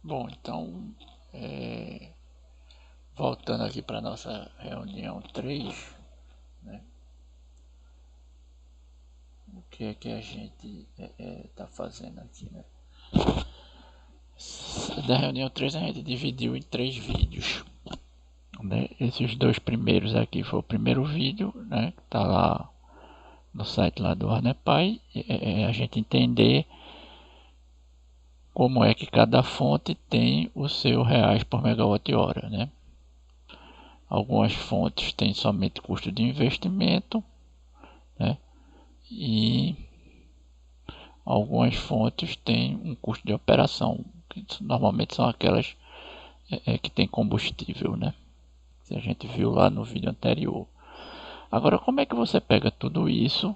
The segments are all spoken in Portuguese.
Bom, então, é, voltando aqui para nossa reunião 3, né? O que é que a gente está fazendo aqui, né? Da reunião 3 a gente dividiu em 3 vídeos, né? Esses dois primeiros aqui foi o primeiro vídeo, né? Que tá lá no site lá do Arnepai, a gente entender como é que cada fonte tem o seu reais por megawatt-hora, né? Algumas fontes têm somente custo de investimento, né? E algumas fontes têm um custo de operação, que normalmente são aquelas que têm combustível, né? Que a gente viu lá no vídeo anterior. Agora, como é que você pega tudo isso,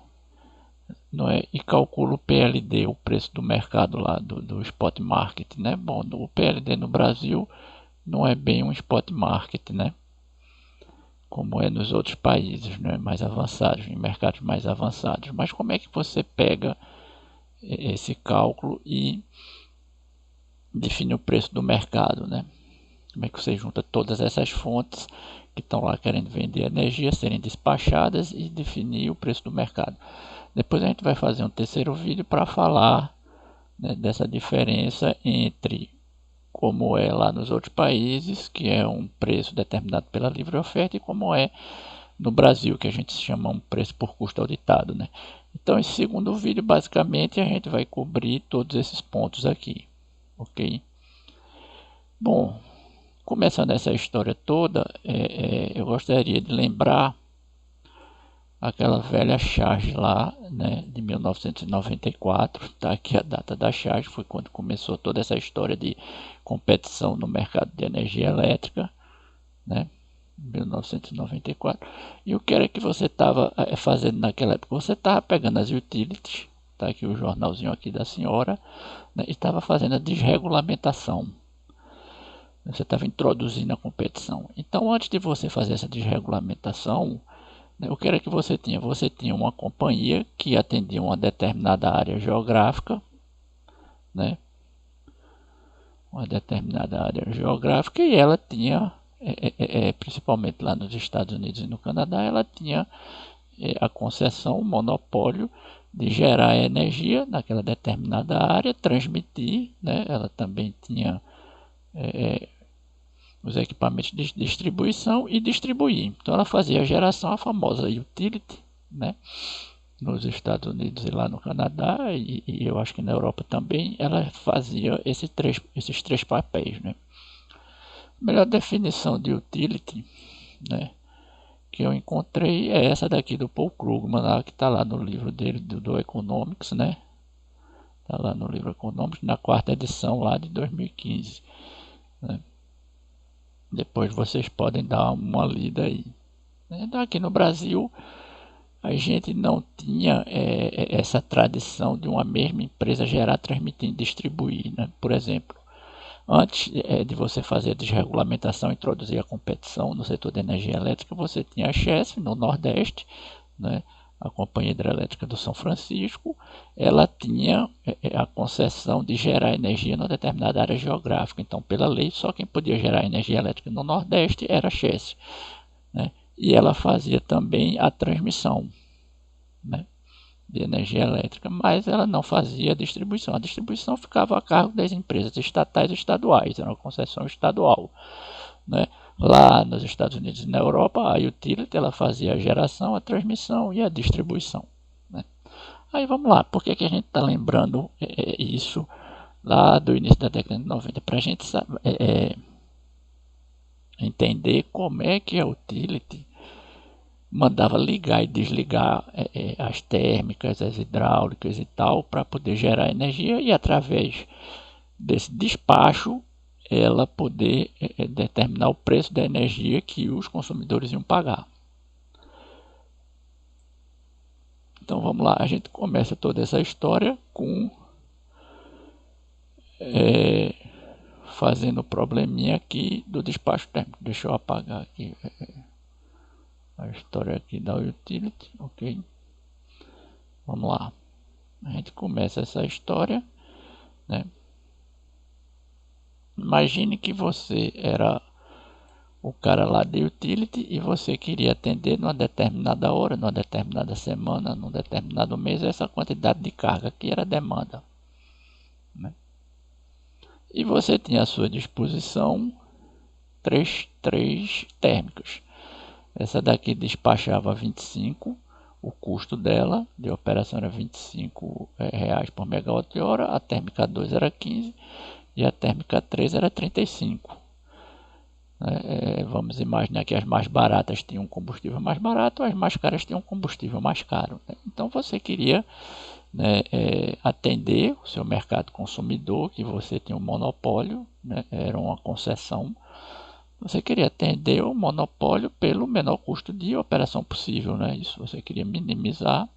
não é, e calcula o PLD, o preço do mercado lá do spot market, né? Bom, o PLD no Brasil não é bem um spot market, né? Como é nos outros países, né? Mais avançados, em mercados mais avançados. Mas como é que você pega esse cálculo e define o preço do mercado, né? Como é que você junta todas essas fontes que estão lá querendo vender energia, serem despachadas e definir o preço do mercado. Depois a gente vai fazer um terceiro vídeo para falar, né, dessa diferença entre como é lá nos outros países, que é um preço determinado pela livre oferta, e como é no Brasil, que a gente chama um preço por custo auditado, né? Então, esse segundo vídeo, basicamente, a gente vai cobrir todos esses pontos aqui, ok? Bom, começando essa história toda, eu gostaria de lembrar aquela velha charge lá, né, de 1994, tá aqui a data da charge, foi quando começou toda essa história de competição no mercado de energia elétrica, né, 1994. E o que era que você estava fazendo naquela época? Você estava pegando as utilities, tá aqui o jornalzinho aqui da senhora, né, e estava fazendo a desregulamentação. Você estava introduzindo a competição. Então, antes de você fazer essa desregulamentação, né, o que era que você tinha? Você tinha uma companhia que atendia uma determinada área geográfica, né? Uma determinada área geográfica, e ela tinha, principalmente lá nos Estados Unidos e no Canadá, ela tinha a concessão, o monopólio de gerar energia naquela determinada área, transmitir, né? Ela também tinha os equipamentos de distribuição e distribuir. Então ela fazia a geração, a famosa utility, né? Nos Estados Unidos e lá no Canadá, e eu acho que na Europa também, ela fazia esses três papéis, né? A melhor definição de utility, né, que eu encontrei é essa daqui do Paul Krugman, lá, que está lá no livro dele do Economics, né? Está lá no livro Economics, na quarta edição lá de 2015. Né? Depois vocês podem dar uma lida aí. Então, aqui no Brasil, a gente não tinha essa tradição de uma mesma empresa gerar, transmitir e distribuir, né? Por exemplo, antes de você fazer a desregulamentação e introduzir a competição no setor de energia elétrica, você tinha a Chesf no Nordeste, né? A Companhia Hidrelétrica do São Francisco, ela tinha a concessão de gerar energia numa determinada área geográfica. Então, pela lei, só quem podia gerar energia elétrica no Nordeste era a Chesf, né? E ela fazia também a transmissão, né, de energia elétrica, mas ela não fazia a distribuição. A distribuição ficava a cargo das empresas estatais e estaduais, era uma concessão estadual, né? Lá nos Estados Unidos e na Europa, a utility ela fazia a geração, a transmissão e a distribuição, né? Aí vamos lá, por que a gente está lembrando isso lá do início da década de 90? Para a gente entender como é que a utility mandava ligar e desligar as térmicas, as hidráulicas e tal, para poder gerar energia, e através desse despacho ela poder determinar o preço da energia que os consumidores iam pagar. Então vamos lá, a gente começa toda essa história com fazendo o probleminha aqui do despacho térmico. Deixa eu apagar aqui a história aqui da utility, ok? Vamos lá, a gente começa essa história, né? Imagine que você era o cara lá de utility e você queria atender numa determinada hora, numa determinada semana, num determinado mês, essa quantidade de carga que era a demanda, né? E você tinha à sua disposição três térmicas. Essa daqui despachava 25, o custo dela de operação era R$ 25 por megawatt-hora, a térmica 2 era 15 e a térmica 3 era 35. Vamos imaginar que as mais baratas tinham um combustível mais barato, as mais caras tinham um combustível mais caro, né? Então você queria, né, atender o seu mercado consumidor, que você tinha um monopólio, né, era uma concessão. Você queria atender o monopólio pelo menor custo de operação possível, né? Isso, você queria minimizar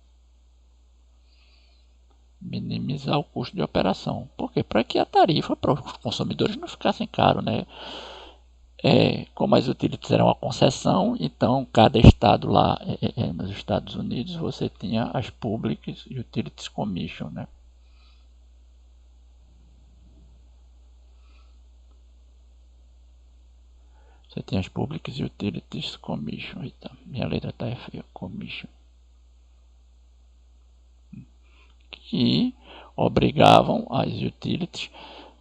o custo de operação. Por quê? Para que a tarifa para os consumidores não ficassem caro, né? Como as utilities eram uma concessão, então cada estado lá nos Estados Unidos você tinha as Public Utilities Commission, né? Você tem as Public Utilities Commission. Eita, minha letra está feia. Commission. Que obrigavam as utilities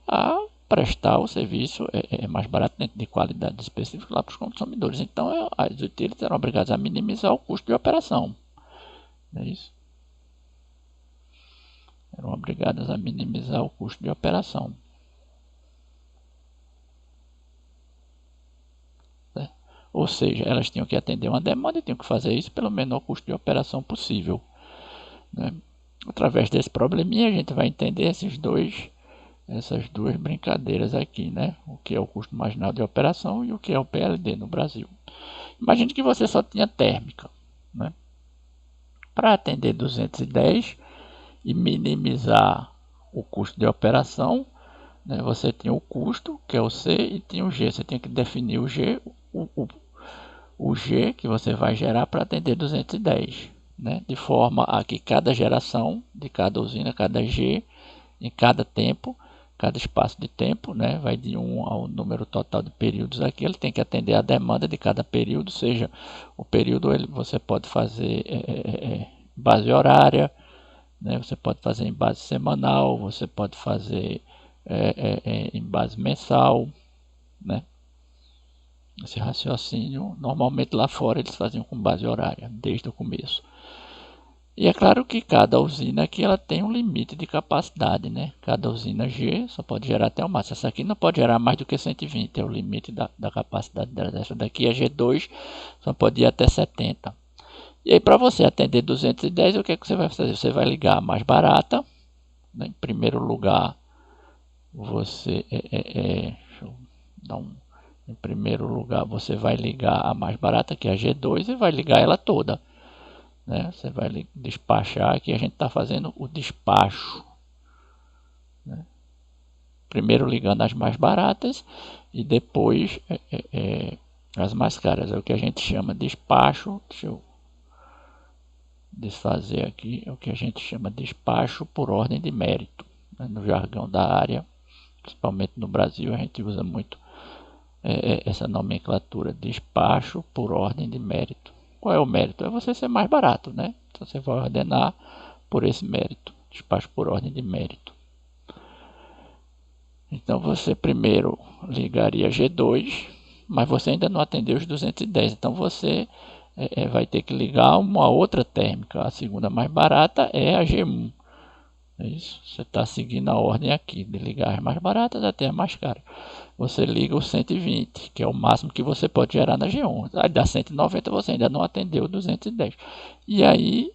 a prestar o serviço mais barato dentro de qualidade específica lá para os consumidores. Então as utilities eram obrigadas a minimizar o custo de operação. Não é isso? Eram obrigadas a minimizar o custo de operação. Ou seja, elas tinham que atender uma demanda e tinham que fazer isso pelo menor custo de operação possível, né? Através desse probleminha a gente vai entender essas duas brincadeiras aqui, né? O que é o custo marginal de operação e o que é o PLD no Brasil. Imagine que você só tinha térmica, né? Para atender 210 e minimizar o custo de operação, né? Você tinha o custo, que é o C, e tinha o G. Você tinha que definir o G, o G que você vai gerar para atender 210, né? De forma a que cada geração de cada usina, cada G, em cada tempo, cada espaço de tempo, né, vai de 1 ao número total de períodos aqui, ele tem que atender a demanda de cada período, seja o período você pode fazer base horária, né, você pode fazer em base semanal, você pode fazer em base mensal, né? Esse raciocínio, normalmente lá fora eles faziam com base horária, desde o começo. E é claro que cada usina aqui ela tem um limite de capacidade, né? Cada usina G só pode gerar até o máximo. Essa aqui não pode gerar mais do que 120, é o limite da capacidade dela. Essa daqui, a G2, só pode ir até 70. E aí para você atender 210, o que é que você vai fazer? Você vai ligar a mais barata, né? Em primeiro lugar, você deixa eu dar em primeiro lugar, você vai ligar a mais barata, que é a G2, e vai ligar ela toda, né? Você vai despachar. Aqui a gente está fazendo o despacho, né? Primeiro ligando as mais baratas e depois as mais caras. É o que a gente chama de despacho. Deixa eu desfazer aqui. É o que a gente chama de despacho por ordem de mérito, né? No jargão da área, principalmente no Brasil, a gente usa muito essa nomenclatura, despacho por ordem de mérito. Qual é o mérito? É você ser mais barato, né? Então você vai ordenar por esse mérito, despacho por ordem de mérito. Então você primeiro ligaria G2, mas você ainda não atendeu os 210, então você vai ter que ligar uma outra térmica. A segunda mais barata é a G1. É isso, você está seguindo a ordem aqui, de ligar as mais baratas até as mais caras. Você liga o 120, que é o máximo que você pode gerar na G1. Aí dá 190, você ainda não atendeu o 210. E aí,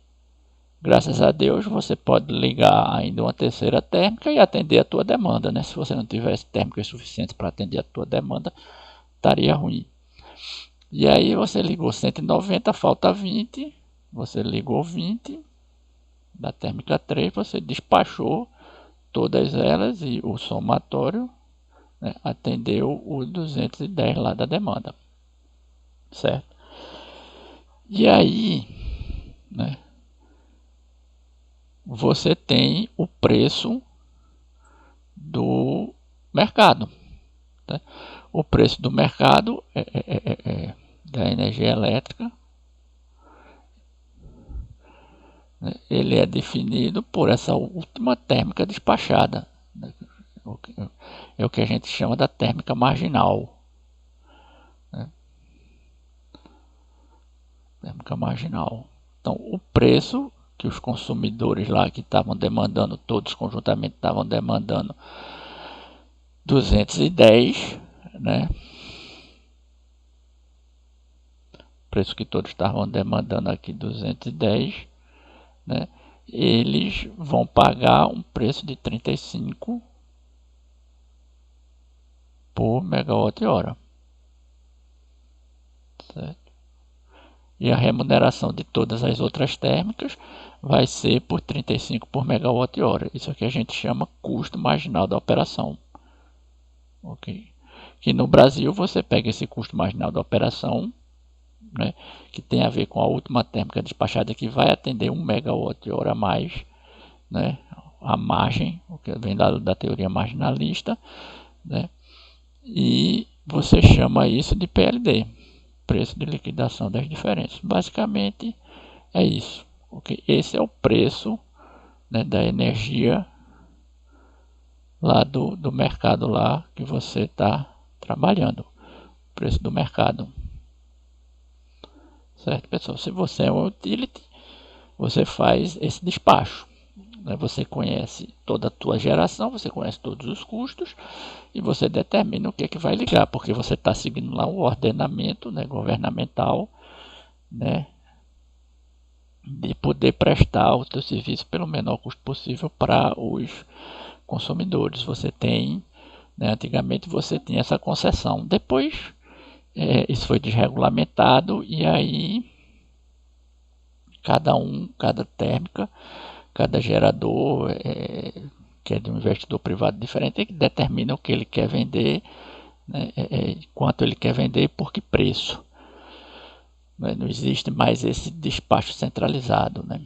graças a Deus, você pode ligar ainda uma terceira térmica e atender a tua demanda, né? Se você não tivesse térmicas suficientes para atender a tua demanda, estaria ruim. E aí você ligou 190, falta 20, você ligou 20 da térmica 3, você despachou todas elas e o somatório, né, atendeu o 210 lá da demanda, certo? E aí, né, você tem o preço do mercado, Tá? O preço do mercado da energia elétrica, né, ele é definido por essa última térmica despachada, né, é o que a gente chama da térmica marginal. Né? Térmica marginal. Então, o preço que os consumidores lá que estavam demandando, todos conjuntamente estavam demandando 210, né? Preço que todos estavam demandando aqui 210, né? Eles vão pagar um preço de 35 por megawatt-hora, certo? E a remuneração de todas as outras térmicas vai ser por 35 por megawatt-hora. Isso aqui a gente chama custo marginal da operação. Ok? Que no Brasil você pega esse custo marginal da operação, né, que tem a ver com a última térmica despachada, que vai atender 1 megawatt-hora a mais, né, a margem, o que vem da teoria marginalista, né, e você chama isso de PLD. Preço de liquidação das diferenças. Basicamente é isso. Okay? Esse é o preço, né, da energia lá do mercado lá que você está trabalhando. Preço do mercado. Certo, pessoal? Se você é um utility, você faz esse despacho. Né? Você conhece toda a tua geração, você conhece todos os custos e você determina o que é que vai ligar, porque você está seguindo lá um ordenamento, né, governamental, né, de poder prestar o teu serviço pelo menor custo possível para os consumidores. Você tem, né, antigamente você tinha essa concessão, depois isso foi desregulamentado e aí cada térmica, cada gerador que é de um investidor privado diferente, é que determina o que ele quer vender, né, quanto ele quer vender e por que preço. Não existe mais esse despacho centralizado, né?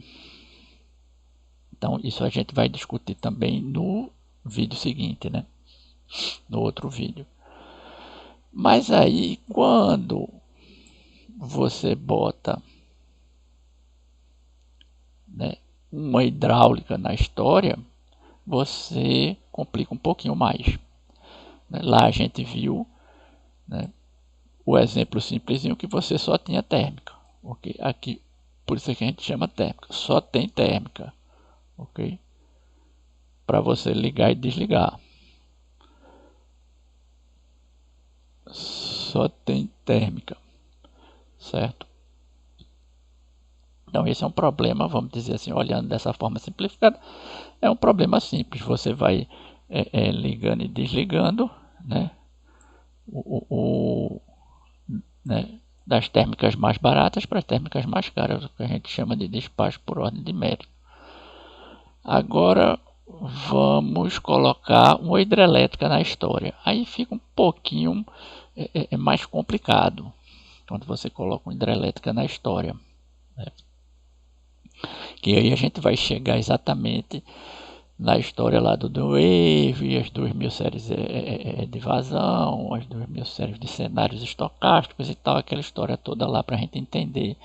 Então isso a gente vai discutir também no vídeo seguinte, né? No outro vídeo. Mas aí quando você bota, né, uma hidráulica na história, você complica um pouquinho mais. Né? Lá a gente viu, né, o exemplo simplesinho que você só tinha térmica. Okay? Aqui, por isso que a gente chama térmica. Só tem térmica. Ok? Para você ligar e desligar. Só tem térmica. Certo? Então esse é um problema, vamos dizer assim, olhando dessa forma simplificada, é um problema simples. Você vai ligando e desligando, né, né, das térmicas mais baratas para as térmicas mais caras, o que a gente chama de despacho por ordem de mérito. Agora vamos colocar uma hidrelétrica na história. Aí fica um pouquinho mais complicado quando você coloca uma hidrelétrica na história, né? Que aí a gente vai chegar exatamente na história lá do New Wave, as 2000 séries de vazão, as 2000 séries de cenários estocásticos e tal, aquela história toda lá para a gente entender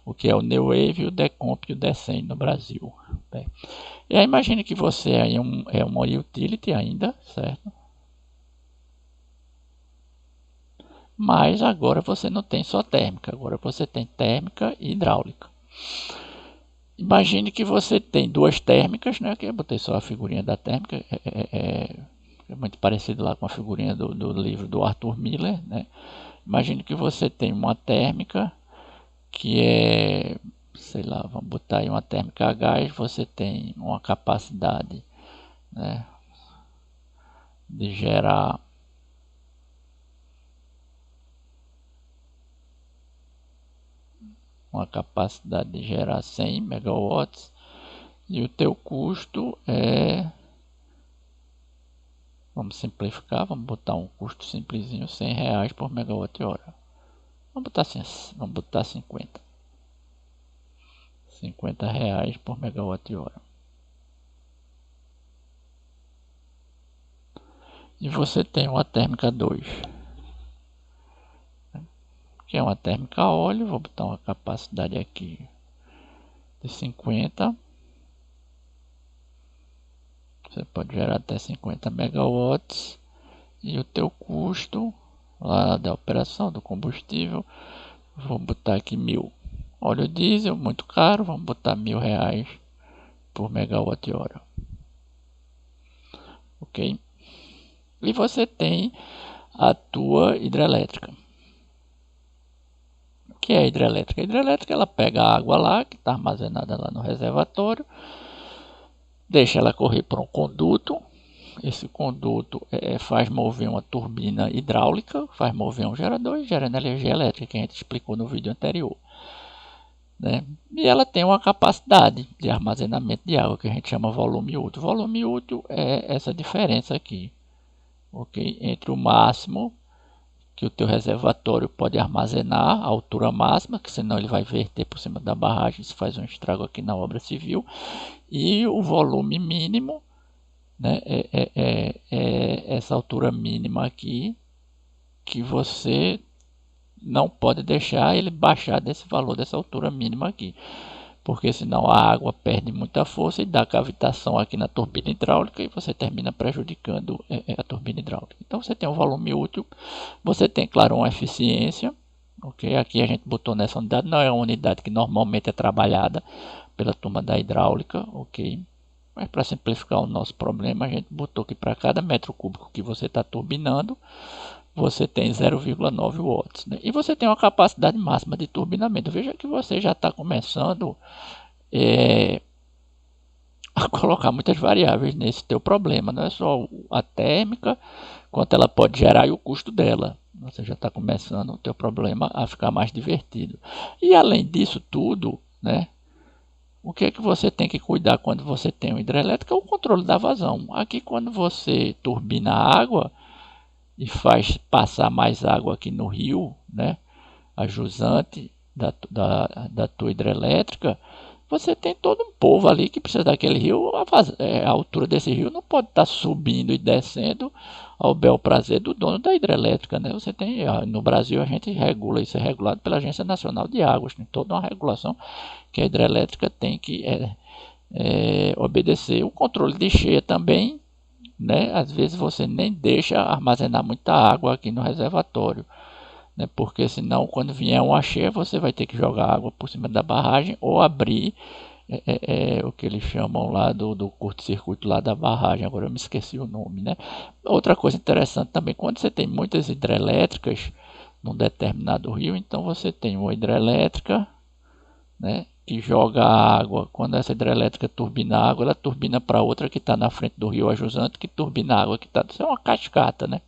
o que é o New Wave, o Decomp e o Decem no Brasil. Né? E aí imagine que você é uma utility ainda, certo? Mas agora você não tem só térmica, agora você tem térmica e hidráulica. Imagine que você tem duas térmicas, né? Que eu botei só a figurinha da térmica, é muito parecido lá com a figurinha do livro do Arthur Miller, né? Imagine que você tem uma térmica que é, sei lá, vamos botar aí uma térmica a gás, você tem uma capacidade, né, de gerar uma capacidade de gerar 100 megawatts e o teu custo é, vamos simplificar, vamos botar um custo simplesinho, R$ 100 por megawatt-hora. Vamos botar assim, vamos botar 50. R$ 50 por megawatt-hora. E você tem uma térmica 2, que é uma térmica a óleo. Vou botar uma capacidade aqui de 50. Você pode gerar até 50 megawatts. E o teu custo lá da operação do combustível, vou botar aqui 1.000. Óleo diesel, muito caro, vamos botar R$ 1.000 por megawatt-hora. Ok? E você tem a tua hidrelétrica. O que é a hidrelétrica? A hidrelétrica, ela pega a água lá, que está armazenada lá no reservatório, deixa ela correr por um conduto. Esse conduto faz mover uma turbina hidráulica, faz mover um gerador e gera energia elétrica, que a gente explicou no vídeo anterior. Né? E ela tem uma capacidade de armazenamento de água, que a gente chama volume útil. Volume útil é essa diferença aqui, ok? Entre o máximo que o teu reservatório pode armazenar, a altura máxima, que senão ele vai verter por cima da barragem, isso faz um estrago aqui na obra civil, e o volume mínimo, né? Essa altura mínima aqui, que você não pode deixar ele baixar desse valor, dessa altura mínima aqui, porque senão a água perde muita força e dá cavitação aqui na turbina hidráulica e você termina prejudicando a turbina hidráulica. Então você tem um volume útil, você tem, claro, uma eficiência, ok? Aqui a gente botou nessa unidade, não é uma unidade que normalmente é trabalhada pela turma da hidráulica, ok? Mas para simplificar o nosso problema, a gente botou que para cada metro cúbico que você está turbinando, você tem 0,9 watts. Né? E você tem uma capacidade máxima de turbinamento. Veja que você já está começando a colocar muitas variáveis nesse teu problema. Não é só a térmica, quanto ela pode gerar e o custo dela. Você já está começando o teu problema a ficar mais divertido. E além disso tudo, né? O que é que você tem que cuidar quando você tem uma hidrelétrica? É o controle da vazão. Aqui, quando você turbina a água e faz passar mais água aqui no rio, né, a jusante da tua hidrelétrica, você tem todo um povo ali que precisa daquele rio. A altura desse rio não pode estar subindo e descendo ao bel prazer do dono da hidrelétrica, né? Você tem, no Brasil a gente regula isso, é regulado pela Agência Nacional de Águas, tem toda uma regulação que a hidrelétrica tem que obedecer. O controle de cheia também, né? Às vezes você nem deixa armazenar muita água aqui no reservatório, né? Porque senão quando vier uma cheia você vai ter que jogar água por cima da barragem ou abrir o que eles chamam lá do curto-circuito lá da barragem. Agora eu me esqueci o nome, né? Outra coisa interessante também, quando você tem muitas hidrelétricas num determinado rio, então você tem uma hidrelétrica, né, que joga água. Quando essa hidrelétrica turbina a água, ela turbina para outra que está na frente do rio ajusante, que turbina a água que está. Isso é uma cascata, né?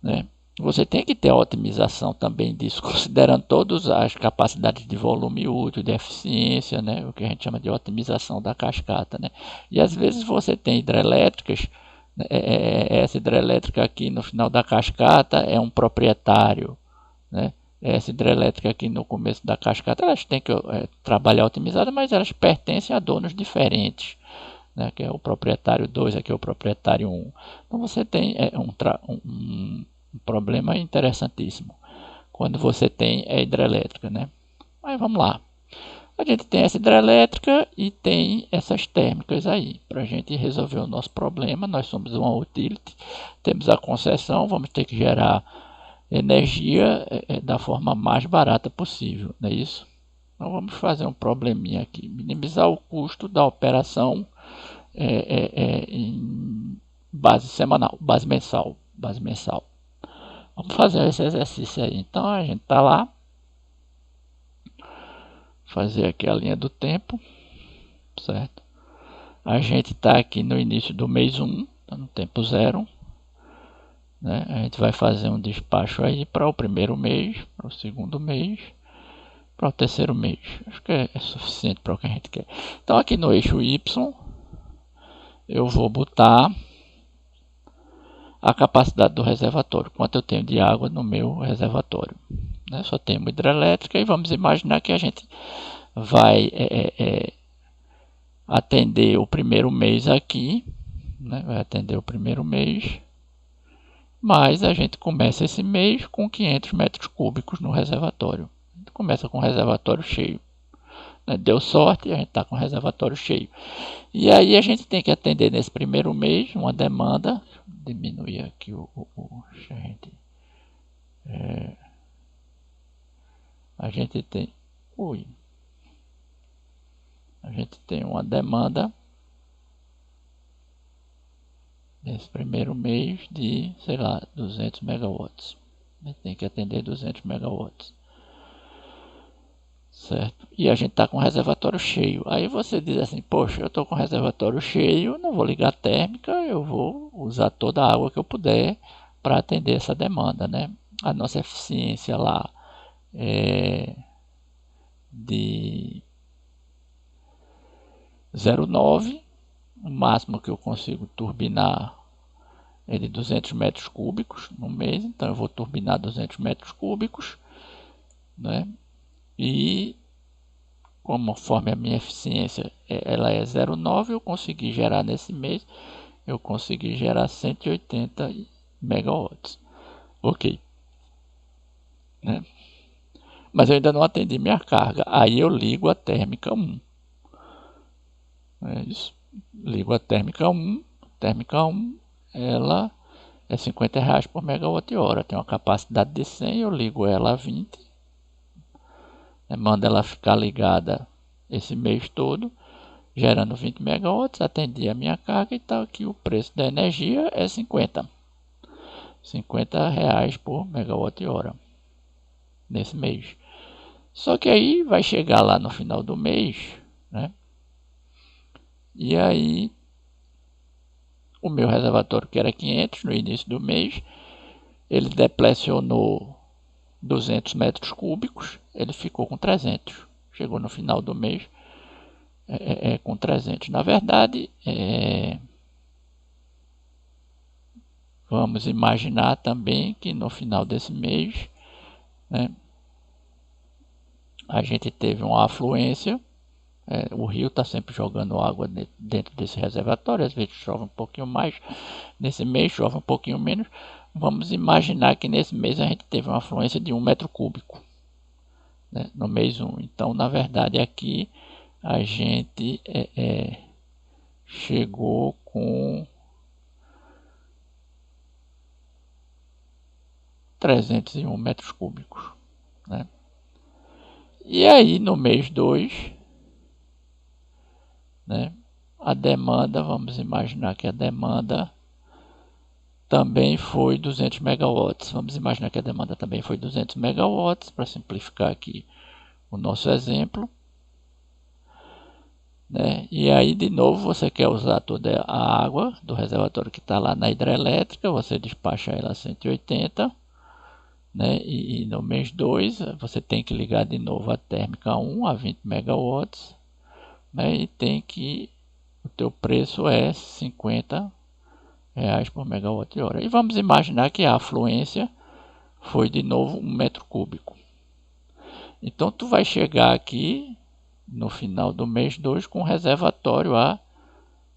Né? Você tem que ter a otimização também disso, considerando todas as capacidades de volume útil, de eficiência, né? O que a gente chama de otimização da cascata, né? E às vezes você tem hidrelétricas, né? Essa hidrelétrica aqui no final da cascata é um proprietário, né? Essa hidrelétrica aqui no começo da cascata, elas têm que trabalhar otimizada, mas elas pertencem a donos diferentes, né? Que é o proprietário 2, aqui é o proprietário 1. Então você tem um problema interessantíssimo quando você tem a hidrelétrica, né? Mas vamos lá. A gente tem essa hidrelétrica e tem essas térmicas aí. Para a gente resolver o nosso problema, nós somos uma utility, temos a concessão, vamos ter que gerar energia da forma mais barata possível, não é isso? Então vamos fazer um probleminha aqui, minimizar o custo da operação em base semanal, base mensal. Vamos fazer esse exercício aí. Então a gente está lá, fazer aqui a linha do tempo, certo? A gente está aqui no início do mês 1, tá no tempo 0. Né? A gente vai fazer um despacho aí para o primeiro mês, para o segundo mês, para o terceiro mês. Acho que é suficiente para o que a gente quer. Então aqui no eixo Y, eu vou botar a capacidade do reservatório, quanto eu tenho de água no meu reservatório. Né? Só tenho uma hidrelétrica e vamos imaginar que a gente vai atender o primeiro mês aqui, né? Vai atender o primeiro mês, mas a gente começa esse mês com 500 metros cúbicos no reservatório. A gente começa com o reservatório cheio, né? Deu sorte e a gente está com o reservatório cheio. E aí a gente tem que atender nesse primeiro mês uma demanda. Diminuir aqui a gente tem uma demanda nesse primeiro mês de, sei lá, 200 megawatts. A gente tem que atender 200 megawatts. Certo? E a gente está com o reservatório cheio. Aí você diz assim, poxa, eu estou com o reservatório cheio, não vou ligar a térmica, eu vou usar toda a água que eu puder para atender essa demanda, né? A nossa eficiência lá é de 0,9, o máximo que eu consigo turbinar é de 200 metros cúbicos no mês, então eu vou turbinar 200 metros cúbicos, né? E conforme a minha eficiência ela é 0,9, eu consegui gerar nesse mês, eu consegui gerar 180 megawatts. Ok, né? Mas eu ainda não atendi minha carga. Aí eu ligo a térmica 1. É isso. Ligo a térmica 1. Térmica 1, ela é R$50 por megawatt-hora. Tem uma capacidade de 100, eu ligo ela a 20. Mando ela ficar ligada esse mês todo, gerando 20 megawatts, atendi a minha carga e tal, que o preço da energia é 50 reais por megawatt-hora nesse mês. Só que aí vai chegar lá no final do mês, né? E aí o meu reservatório, que era 500 no início do mês, ele deplecionou 200 metros cúbicos, ele ficou com 300. Chegou no final do mês com 300. Na verdade, vamos imaginar também que no final desse mês, né, a gente teve uma afluência. O rio está sempre jogando água dentro desse reservatório. Às vezes chove um pouquinho mais, nesse mês chove um pouquinho menos. Vamos imaginar que nesse mês a gente teve uma afluência de 1 metro cúbico, né, no mês 1. Então, na verdade, aqui a gente chegou com 301 metros cúbicos, né? E aí no mês 2, né, a demanda, vamos imaginar que a demanda também foi 200 megawatts. Vamos imaginar que a demanda também foi 200 megawatts, para simplificar aqui o nosso exemplo, né? E aí de novo você quer usar toda a água do reservatório que está lá na hidrelétrica, você despacha ela a 180, né? E no mês 2 você tem que ligar de novo a térmica 1 a 20 megawatts, né? E tem que, o teu preço é 50 reais por megawatt-hora. E vamos imaginar que a afluência foi de novo 1 metro cúbico. Então tu vai chegar aqui no final do mês 2 com um reservatório a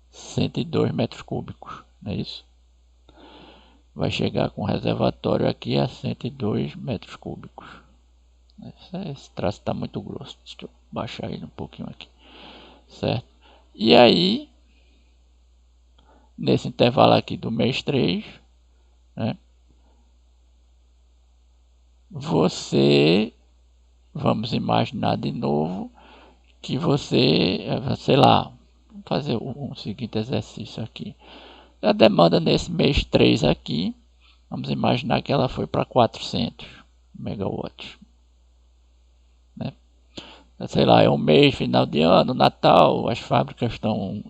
102 metros cúbicos, não é isso? Vai chegar com um reservatório aqui a 102 metros cúbicos. Esse traço está muito grosso, deixa eu baixar ele um pouquinho aqui, certo? E aí, nesse intervalo aqui do mês 3, né, você, vamos imaginar de novo que você, sei lá, vamos fazer um seguinte exercício aqui. A demanda nesse mês 3 aqui, vamos imaginar que ela foi para 400 megawatts, né? Sei lá, é um mês, final de ano, Natal, as fábricas estão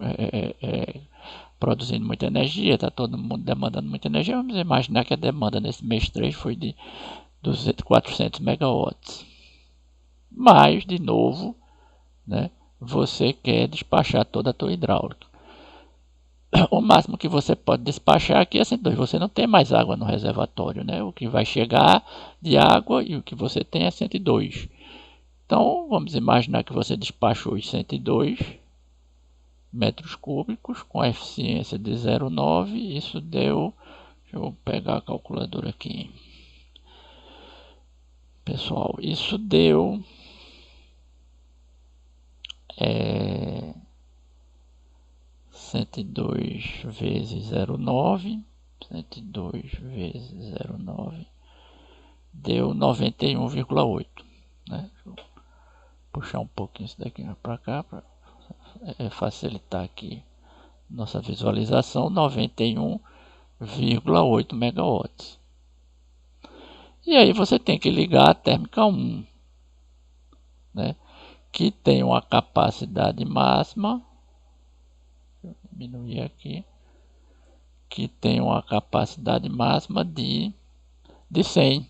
produzindo muita energia, está todo mundo demandando muita energia. Vamos imaginar que a demanda nesse mês 3 foi de 400 megawatts. Mas, de novo, né, você quer despachar toda a tua hidráulica. O máximo que você pode despachar aqui é 102. Você não tem mais água no reservatório, né? O que vai chegar de água e o que você tem é 102. Então, vamos imaginar que você despachou os 102, metros cúbicos com a eficiência de 0,9. Isso deu, deixa eu pegar a calculadora aqui, pessoal, isso deu 102 vezes 0,9, 102 vezes 0,9 deu 91,8, né? Deixa eu puxar um pouquinho isso daqui para cá para facilitar aqui nossa visualização. 91,8 megawatts. E aí você tem que ligar a térmica 1, né, que tem uma capacidade máxima, deixa eu diminuir aqui, que tem uma capacidade máxima de 100.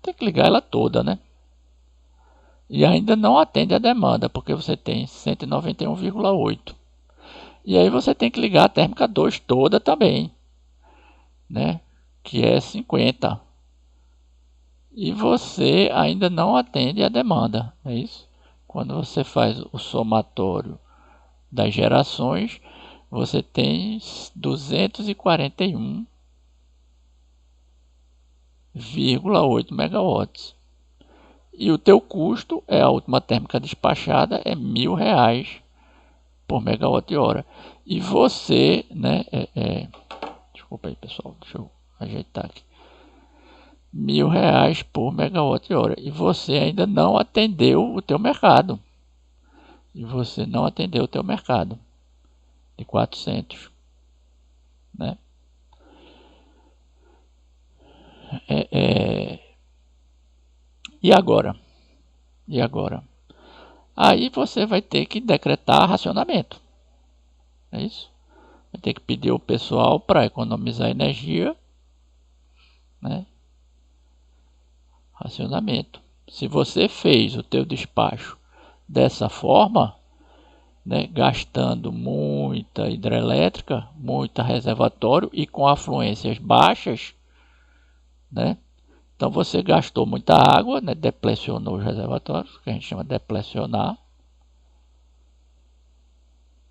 Tem que ligar ela toda, né? E ainda não atende a demanda, porque você tem 191,8. E aí você tem que ligar a térmica 2 toda também, né? Que é 50. E você ainda não atende a demanda, é isso? Quando você faz o somatório das gerações, você tem 241,8 megawatts. E o teu custo, a última térmica despachada, é R$ 1.000 por megawatt-hora. E você, né, desculpa aí pessoal, deixa eu ajeitar aqui. R$ 1.000 por megawatt-hora. E você ainda não atendeu o teu mercado. De 400, né? E agora? Aí você vai ter que decretar racionamento. É isso? Vai ter que pedir ao pessoal para economizar energia, né? Racionamento. Se você fez o teu despacho dessa forma, né, gastando muita hidrelétrica, muita reservatório e com afluências baixas, né? Então você gastou muita água, né, deplecionou os reservatórios, que a gente chama de deplecionar,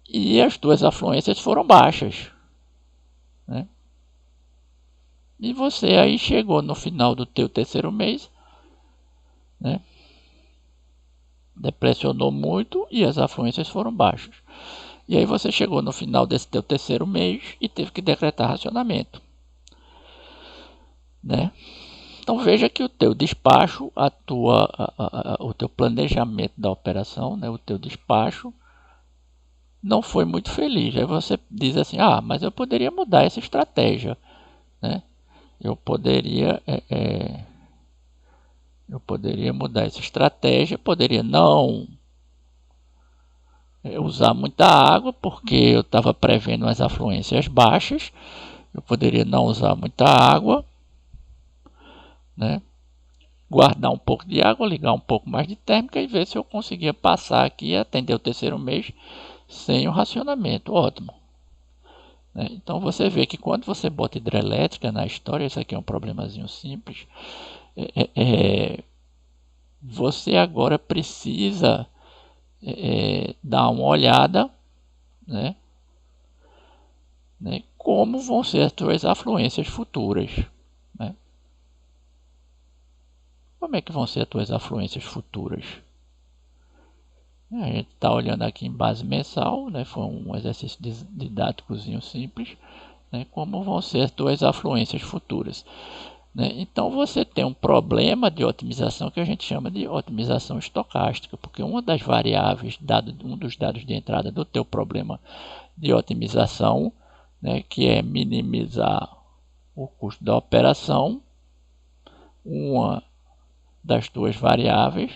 e as tuas afluências foram baixas, né? E você aí chegou no final do teu terceiro mês, né, depressionou muito e as afluências foram baixas. E aí você chegou no final desse teu terceiro mês e teve que decretar racionamento, né? Então veja que o teu despacho, o teu planejamento da operação, né, o teu despacho não foi muito feliz. Aí você diz assim, mas eu poderia mudar essa estratégia, né? Eu poderia mudar essa estratégia, poderia não usar muita água, porque eu estava prevendo as afluências baixas. Eu poderia não usar muita água, né? Guardar um pouco de água, ligar um pouco mais de térmica e ver se eu conseguia passar aqui e atender o terceiro mês sem o racionamento. Ótimo, né? Então você vê que quando você bota hidrelétrica na história, isso aqui é um problemazinho simples, você agora precisa dar uma olhada, né, como vão ser as suas afluências futuras, né? Como é que vão ser as tuas afluências futuras? A gente está olhando aqui em base mensal, né? Foi um exercício didáticozinho simples, né? Como vão ser as tuas afluências futuras, né? Então você tem um problema de otimização que a gente chama de otimização estocástica, porque uma das variáveis, um dos dados de entrada do teu problema de otimização, né, que é minimizar o custo da operação, uma das tuas variáveis,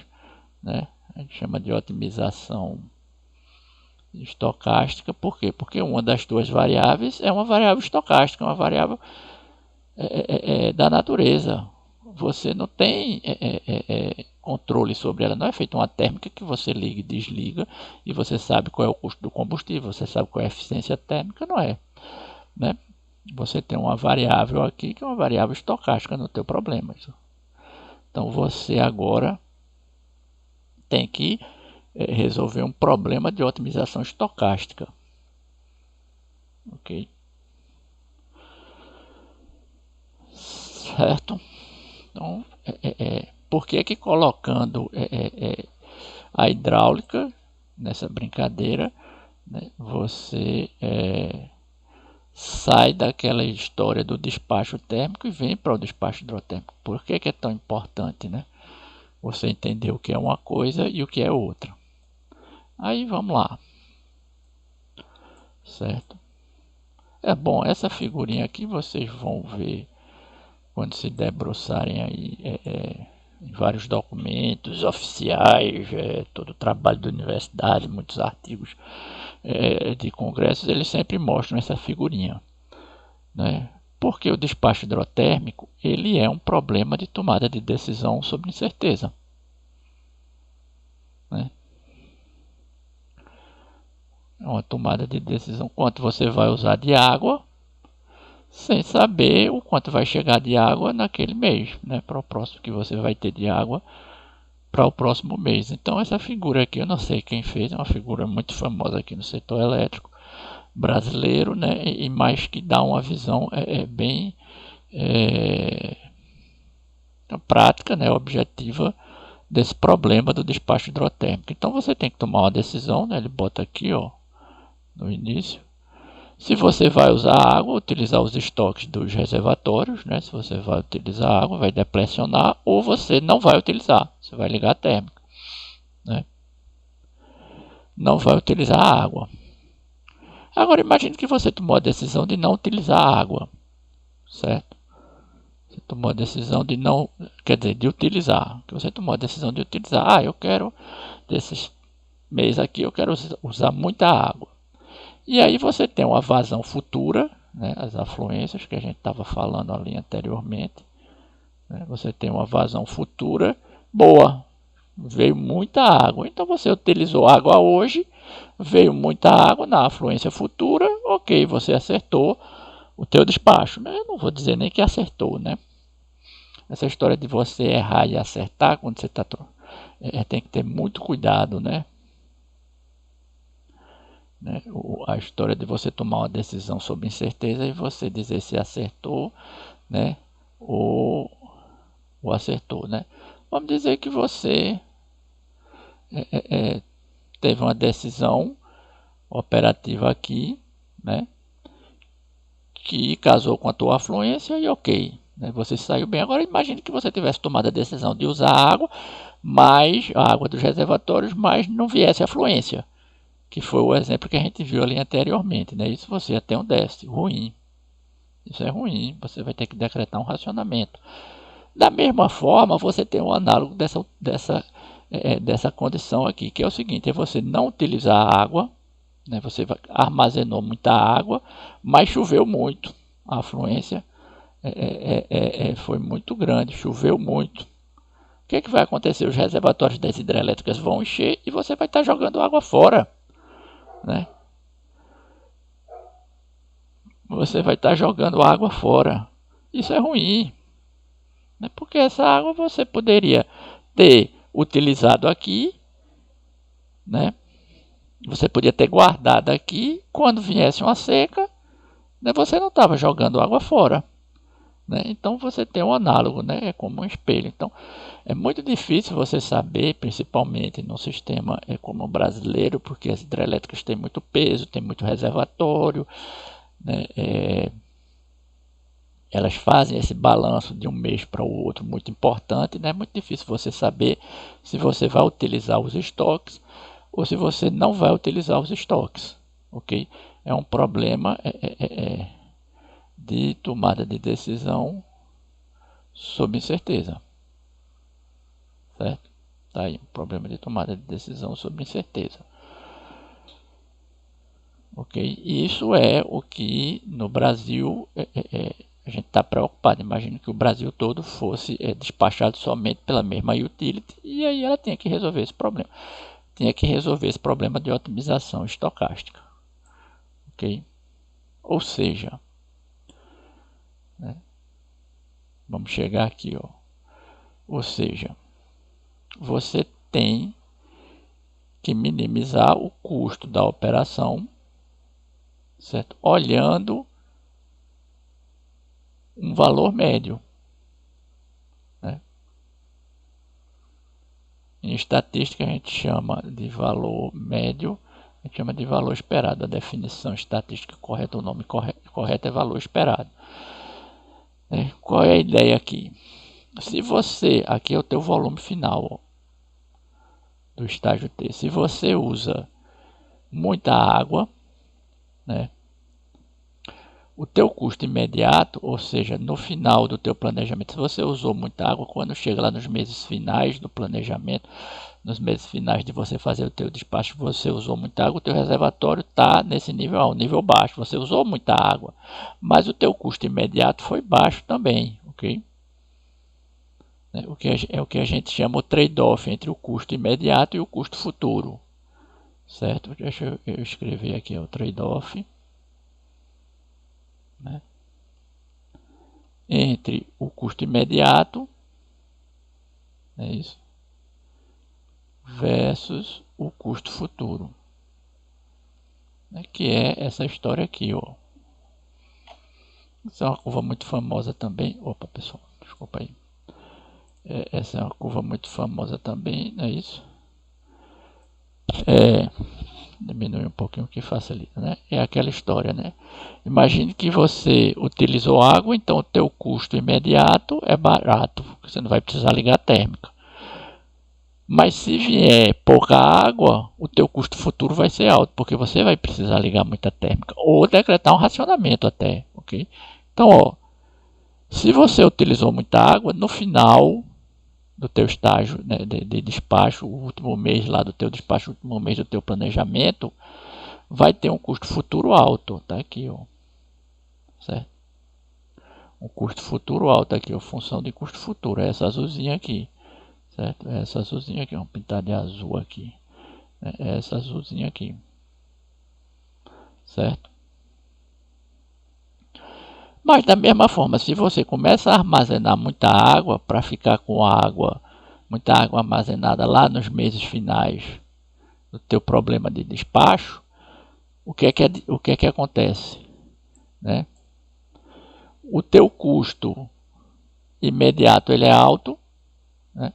né, a gente chama de otimização estocástica. Por quê? Porque uma das tuas variáveis é uma variável estocástica, uma variável da natureza. Você não tem controle sobre ela. Não é feita uma térmica que você liga e desliga e você sabe qual é o custo do combustível, você sabe qual é a eficiência térmica, não é, né? Você tem uma variável aqui que é uma variável estocástica no teu problema. Então você agora tem que resolver um problema de otimização estocástica. Ok? Certo? Então, por que colocando a hidráulica nessa brincadeira, né, você sai daquela história do despacho térmico e vem para o despacho hidrotérmico? Por que é tão importante, né? Você entender o que é uma coisa e o que é outra. Aí vamos lá, certo? É bom, essa figurinha aqui vocês vão ver quando se debruçarem aí em vários documentos oficiais, todo o trabalho da universidade, muitos artigos de congressos, eles sempre mostram essa figurinha, né? Porque o despacho hidrotérmico ele é um problema de tomada de decisão sobre incerteza, né? É uma tomada de decisão quanto você vai usar de água, sem saber o quanto vai chegar de água naquele mês, né? Para o próximo que você vai ter de água para o próximo mês. Então essa figura aqui, eu não sei quem fez, é uma figura muito famosa aqui no setor elétrico brasileiro, né? E mais que dá uma visão bem prática, né? Objetiva desse problema do despacho hidrotérmico. Então você tem que tomar uma decisão, né? Ele bota aqui, ó, no início. Se você vai usar água, utilizar os estoques dos reservatórios, né? Se você vai utilizar água, vai depressionar, ou você não vai utilizar, você vai ligar a térmica, né? Não vai utilizar a água. Agora imagine que você tomou a decisão de não utilizar a água, certo? Você tomou a decisão de não, quer dizer, de utilizar. Que você tomou a decisão de utilizar. Ah, eu quero desses meses aqui, eu quero usar muita água. E aí você tem uma vazão futura, né, as afluências que a gente estava falando ali anteriormente, né, você tem uma vazão futura boa, veio muita água, então você utilizou água hoje, veio muita água na afluência futura, ok, você acertou o teu despacho, né? Eu não vou dizer nem que acertou, né? Essa história de você errar e acertar quando você está tem que ter muito cuidado, né? A história de você tomar uma decisão sobre incerteza e você dizer se acertou, né? Ou, ou acertou, né? Vamos dizer que você teve uma decisão operativa aqui, né? Que casou com a tua afluência e ok, né? Você saiu bem. Agora imagine que você tivesse tomado a decisão de usar a água, mas a água dos reservatórios, mas não viesse a afluência, que foi o exemplo que a gente viu ali anteriormente, né? Isso você até um déficit ruim. Isso é ruim, você vai ter que decretar um racionamento. Da mesma forma, você tem um análogo dessa condição aqui, que é o seguinte, é você não utilizar a água, né? Você armazenou muita água, mas choveu muito, a afluência foi muito grande, choveu muito. O que vai acontecer? Os reservatórios das hidrelétricas vão encher e você vai estar jogando água fora, né? Você vai estar jogando água fora. Isso é ruim, né? Porque essa água você poderia ter utilizado aqui, né? Você podia ter guardado aqui, quando viesse uma seca, né? Você não estava jogando água fora, né? Então você tem um análogo, né? É como um espelho. Então é muito difícil você saber, principalmente no sistema como o brasileiro, porque as hidrelétricas têm muito peso, tem muito reservatório, né? Elas fazem esse balanço de um mês para o outro muito importante, né? É muito difícil você saber se você vai utilizar os estoques ou se você não vai utilizar os estoques, ok? É um problema de tomada de decisão sob incerteza, certo? Tá aí, um problema de tomada de decisão sob incerteza, ok? E isso é o que no Brasil a gente está preocupado. Imagina que o Brasil todo fosse despachado somente pela mesma utility e aí ela tinha que resolver esse problema. Tinha que resolver esse problema de otimização estocástica, ok? Ou seja, né, vamos chegar aqui, ó. Ou seja, você tem que minimizar o custo da operação, certo? Olhando um valor médio, né? Em estatística a gente chama de valor médio, a gente chama de valor esperado. A definição estatística correta, o nome correto é valor esperado. Qual é a ideia aqui? Se você, aqui é o teu volume final, ó, do estágio T. Se você usa muita água, né, o teu custo imediato, ou seja, no final do teu planejamento, se você usou muita água, quando chega lá nos meses finais do planejamento, nos meses finais de você fazer o teu despacho, você usou muita água, o teu reservatório está nesse nível, nível baixo, você usou muita água, mas o teu custo imediato foi baixo também, ok? É o que a gente chama o trade-off entre o custo imediato e o custo futuro, certo? Deixa eu escrever aqui o trade-off, né, entre o custo imediato, é isso, versus o custo futuro, né, que é essa história aqui, ó. Essa é uma curva muito famosa também. Opa, pessoal, desculpa aí. Essa é uma curva muito famosa também, não é isso? Diminui um pouquinho que facilita, né? É aquela história, né? Imagine que você utilizou água, então o teu custo imediato é barato, você não vai precisar ligar a térmica. Mas se vier pouca água, o teu custo futuro vai ser alto, porque você vai precisar ligar muita térmica ou decretar um racionamento até, ok? Então, ó, se você utilizou muita água, no final do teu estágio, né, de despacho, o último mês lá do teu despacho, o último mês do teu planejamento, vai ter um custo futuro alto, tá aqui, ó, certo? Um custo futuro alto aqui, ó, função de custo futuro, é essa azulzinha aqui, certo? É essa azulzinha aqui, vamos pintar de azul aqui, é essa azulzinha aqui, certo? Mas da mesma forma, se você começa a armazenar muita água para ficar com muita água armazenada lá nos meses finais do teu problema de despacho, o que é que acontece, né? O teu custo imediato ele é alto, né?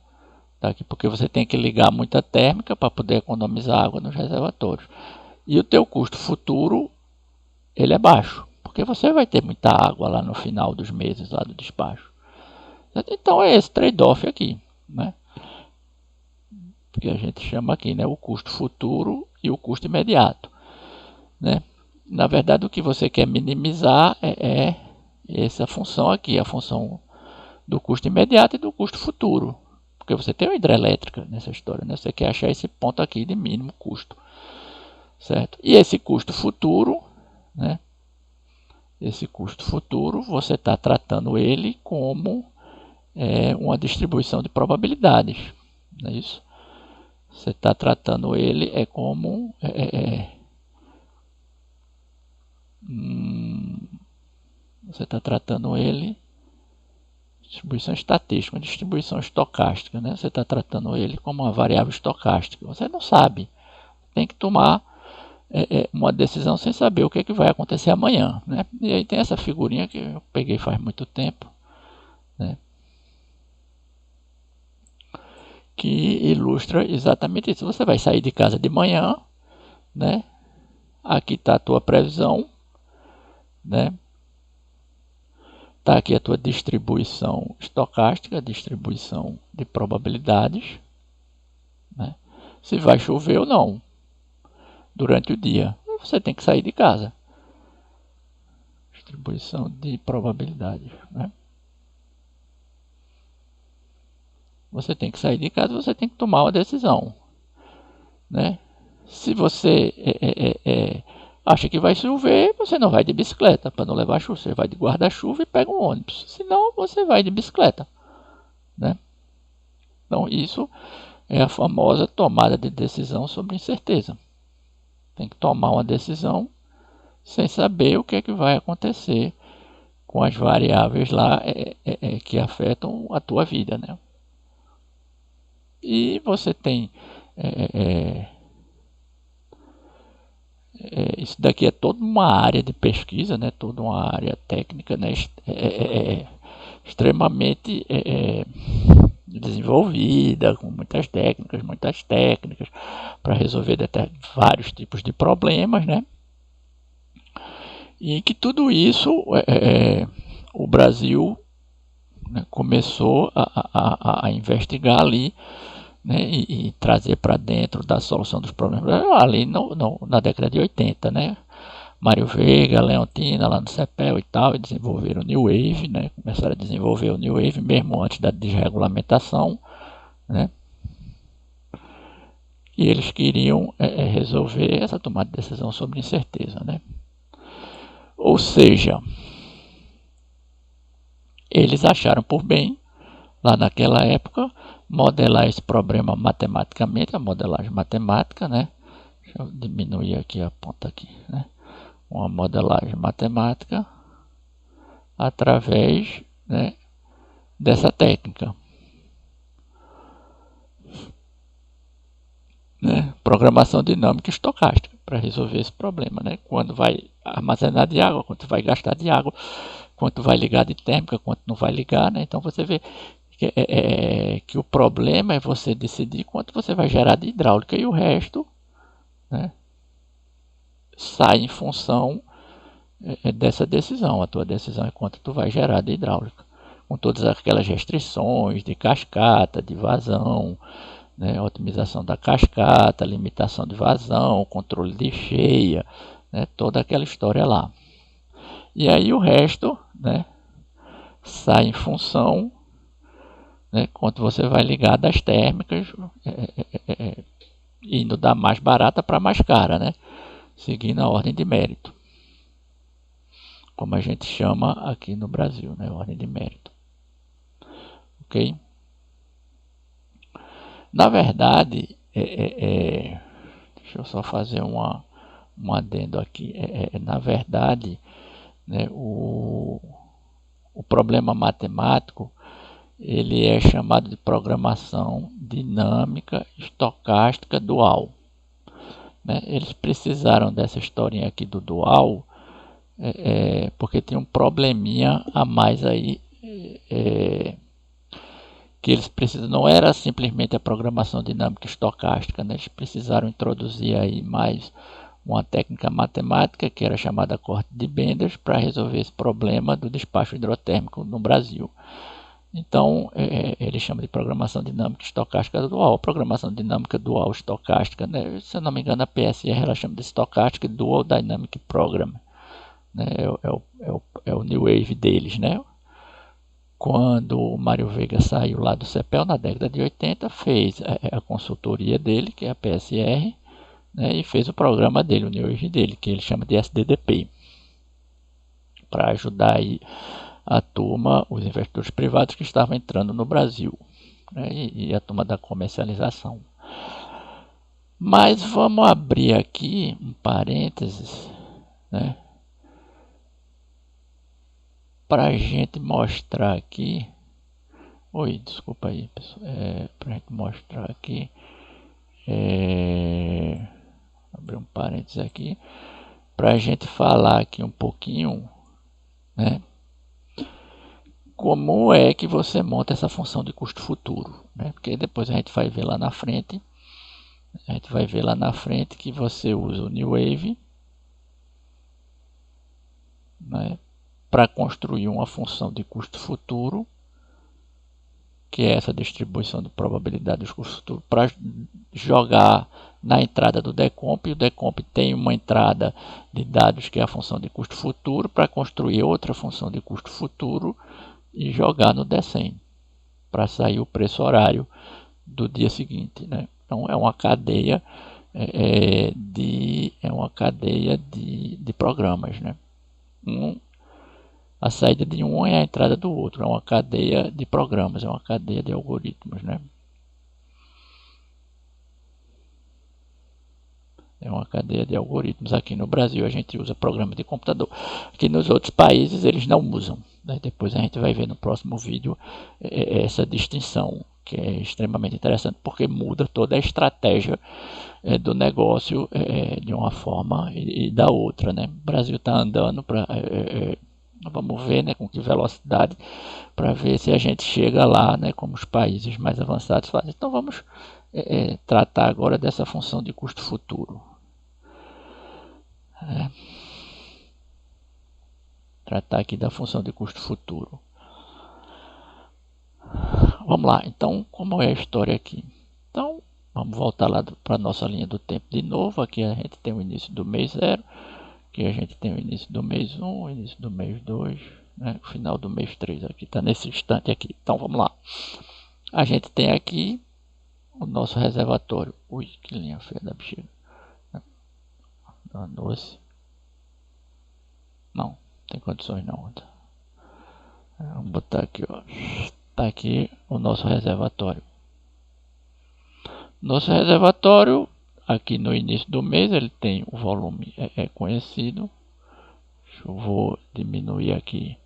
Tá aqui porque você tem que ligar muita térmica para poder economizar água nos reservatórios. E o teu custo futuro ele é baixo, porque você vai ter muita água lá no final dos meses lá do despacho. Então é esse trade-off aqui, né? Que a gente chama aqui, né? O custo futuro e o custo imediato, né? Na verdade, o que você quer minimizar é essa função aqui, a função do custo imediato e do custo futuro, porque você tem uma hidrelétrica nessa história, né? Você quer achar esse ponto aqui de mínimo custo, certo? E esse custo futuro, né? Esse custo futuro, você está tratando ele como uma distribuição de probabilidades, não é isso? Você está tratando ele como você está tratando ele distribuição estatística, uma distribuição estocástica, né? Você está tratando ele como uma variável estocástica. Você não sabe, tem que tomar uma decisão sem saber o que, é que vai acontecer amanhã, né? E aí tem essa figurinha que eu peguei faz muito tempo, né? Que ilustra exatamente isso. Você vai sair de casa de manhã, né? Aqui está a tua previsão, né? Está aqui a tua distribuição estocástica, distribuição de probabilidades, né? Se vai chover ou não durante o dia. Você tem que sair de casa. Distribuição de probabilidades, né? Você tem que sair de casa, você tem que tomar uma decisão, né? Se você acha que vai chover, você não vai de bicicleta para não levar chuva. Você vai de guarda-chuva e pega um ônibus. Senão, você vai de bicicleta, né? Então, isso é a famosa tomada de decisão sobre incerteza. Tem que tomar uma decisão sem saber o que é que vai acontecer com as variáveis lá que afetam a tua vida, né? E você tem Isso daqui é toda uma área de pesquisa, né? Toda uma área técnica, né? Extremamente desenvolvida, com muitas técnicas para resolver vários tipos de problemas, né? E que tudo isso o Brasil, né, começou a investigar ali, né, e trazer para dentro da solução dos problemas ali na década de 80, né? Mário Veiga, Leontina lá no CEPEL e tal, e desenvolveram o New Wave, né? Começaram a desenvolver o New Wave mesmo antes da desregulamentação, né? E eles queriam resolver essa tomada de decisão sobre incerteza, né? Ou seja, eles acharam por bem, lá naquela época, modelar esse problema matematicamente, a modelagem matemática, né? Deixa eu diminuir aqui a ponta aqui, né? Uma modelagem matemática através, né, dessa técnica, né? Programação dinâmica estocástica para resolver esse problema, né? Quando vai armazenar de água, quanto vai gastar de água, quanto vai ligar de térmica, quanto não vai ligar, né? Então você vê que o problema é você decidir quanto você vai gerar de hidráulica e o resto, né, sai em função dessa decisão. A tua decisão é quanto tu vai gerar de hidráulica, com todas aquelas restrições de cascata, de vazão, né, otimização da cascata, limitação de vazão, controle de cheia, né, toda aquela história lá. E aí o resto, né, sai em função, né, quanto você vai ligar das térmicas, indo da mais barata para mais cara, né, seguindo a ordem de mérito, como a gente chama aqui no Brasil, né, ordem de mérito. Ok? Na verdade, deixa eu só fazer um adendo aqui. Na verdade, né, o problema matemático ele é chamado de programação dinâmica estocástica dual, né? Eles precisaram dessa historinha aqui do dual porque tem um probleminha a mais aí, que eles precisam, não era simplesmente a programação dinâmica estocástica, né? Eles precisaram introduzir aí mais uma técnica matemática que era chamada corte de Benders para resolver esse problema do despacho hidrotérmico no Brasil. Então, ele chama de programação dinâmica estocástica dual. Programação dinâmica dual estocástica, né? Se eu não me engano, a PSR ela chama de Stochastic Dual Dynamic Program, né? É o New Wave deles, né? Quando o Mário Veiga saiu lá do CEPEL na década de 80, fez a consultoria dele, que é a PSR, né? E fez o programa dele, o New Wave dele, que ele chama de SDDP, para ajudar aí a turma, os investidores privados que estavam entrando no Brasil, né, e a turma da comercialização. Mas vamos abrir aqui um parênteses, né, para a gente mostrar aqui. Oi, desculpa aí, pessoal. Para a gente mostrar aqui. Abrir um parênteses aqui. Para a gente falar aqui um pouquinho, né, como é que você monta essa função de custo futuro, né? Porque depois a gente vai ver lá na frente, que você usa o New Wave, né, para construir uma função de custo futuro, que é essa distribuição de probabilidade dos custos futuros, para jogar na entrada do decomp, e o decomp tem uma entrada de dados que é a função de custo futuro, para construir outra função de custo futuro e jogar no DECEM para sair o preço horário do dia seguinte, né? Então é uma cadeia de programas, né? A saída de um é a entrada do outro, é uma cadeia de programas, é uma cadeia de algoritmos, né? É uma cadeia de algoritmos. Aqui no Brasil a gente usa programa de computador. Aqui nos outros países eles não usam, né? Depois a gente vai ver no próximo vídeo essa distinção, que é extremamente interessante, porque muda toda a estratégia do negócio de uma forma e da outra, né? O Brasil está andando para vamos ver, né, com que velocidade, para ver se a gente chega lá, né, como os países mais avançados fazem. Então vamos tratar agora dessa função de custo futuro. Tratar aqui da função de custo futuro. Vamos lá, então, como é a história aqui? Então, vamos voltar lá para a nossa linha do tempo de novo. Aqui a gente tem o início do mês 0, aqui a gente tem o início do mês 1, o início do mês 2, né? O final do mês 3, aqui está nesse instante aqui. Então, vamos lá. A gente tem aqui o nosso reservatório. Ui, que linha feia da bexiga. Danou-se. Não, tem condições não. Vamos botar aqui, ó. Está aqui o nosso reservatório. Nosso reservatório, aqui no início do mês, ele tem o volume conhecido. Eu vou diminuir aqui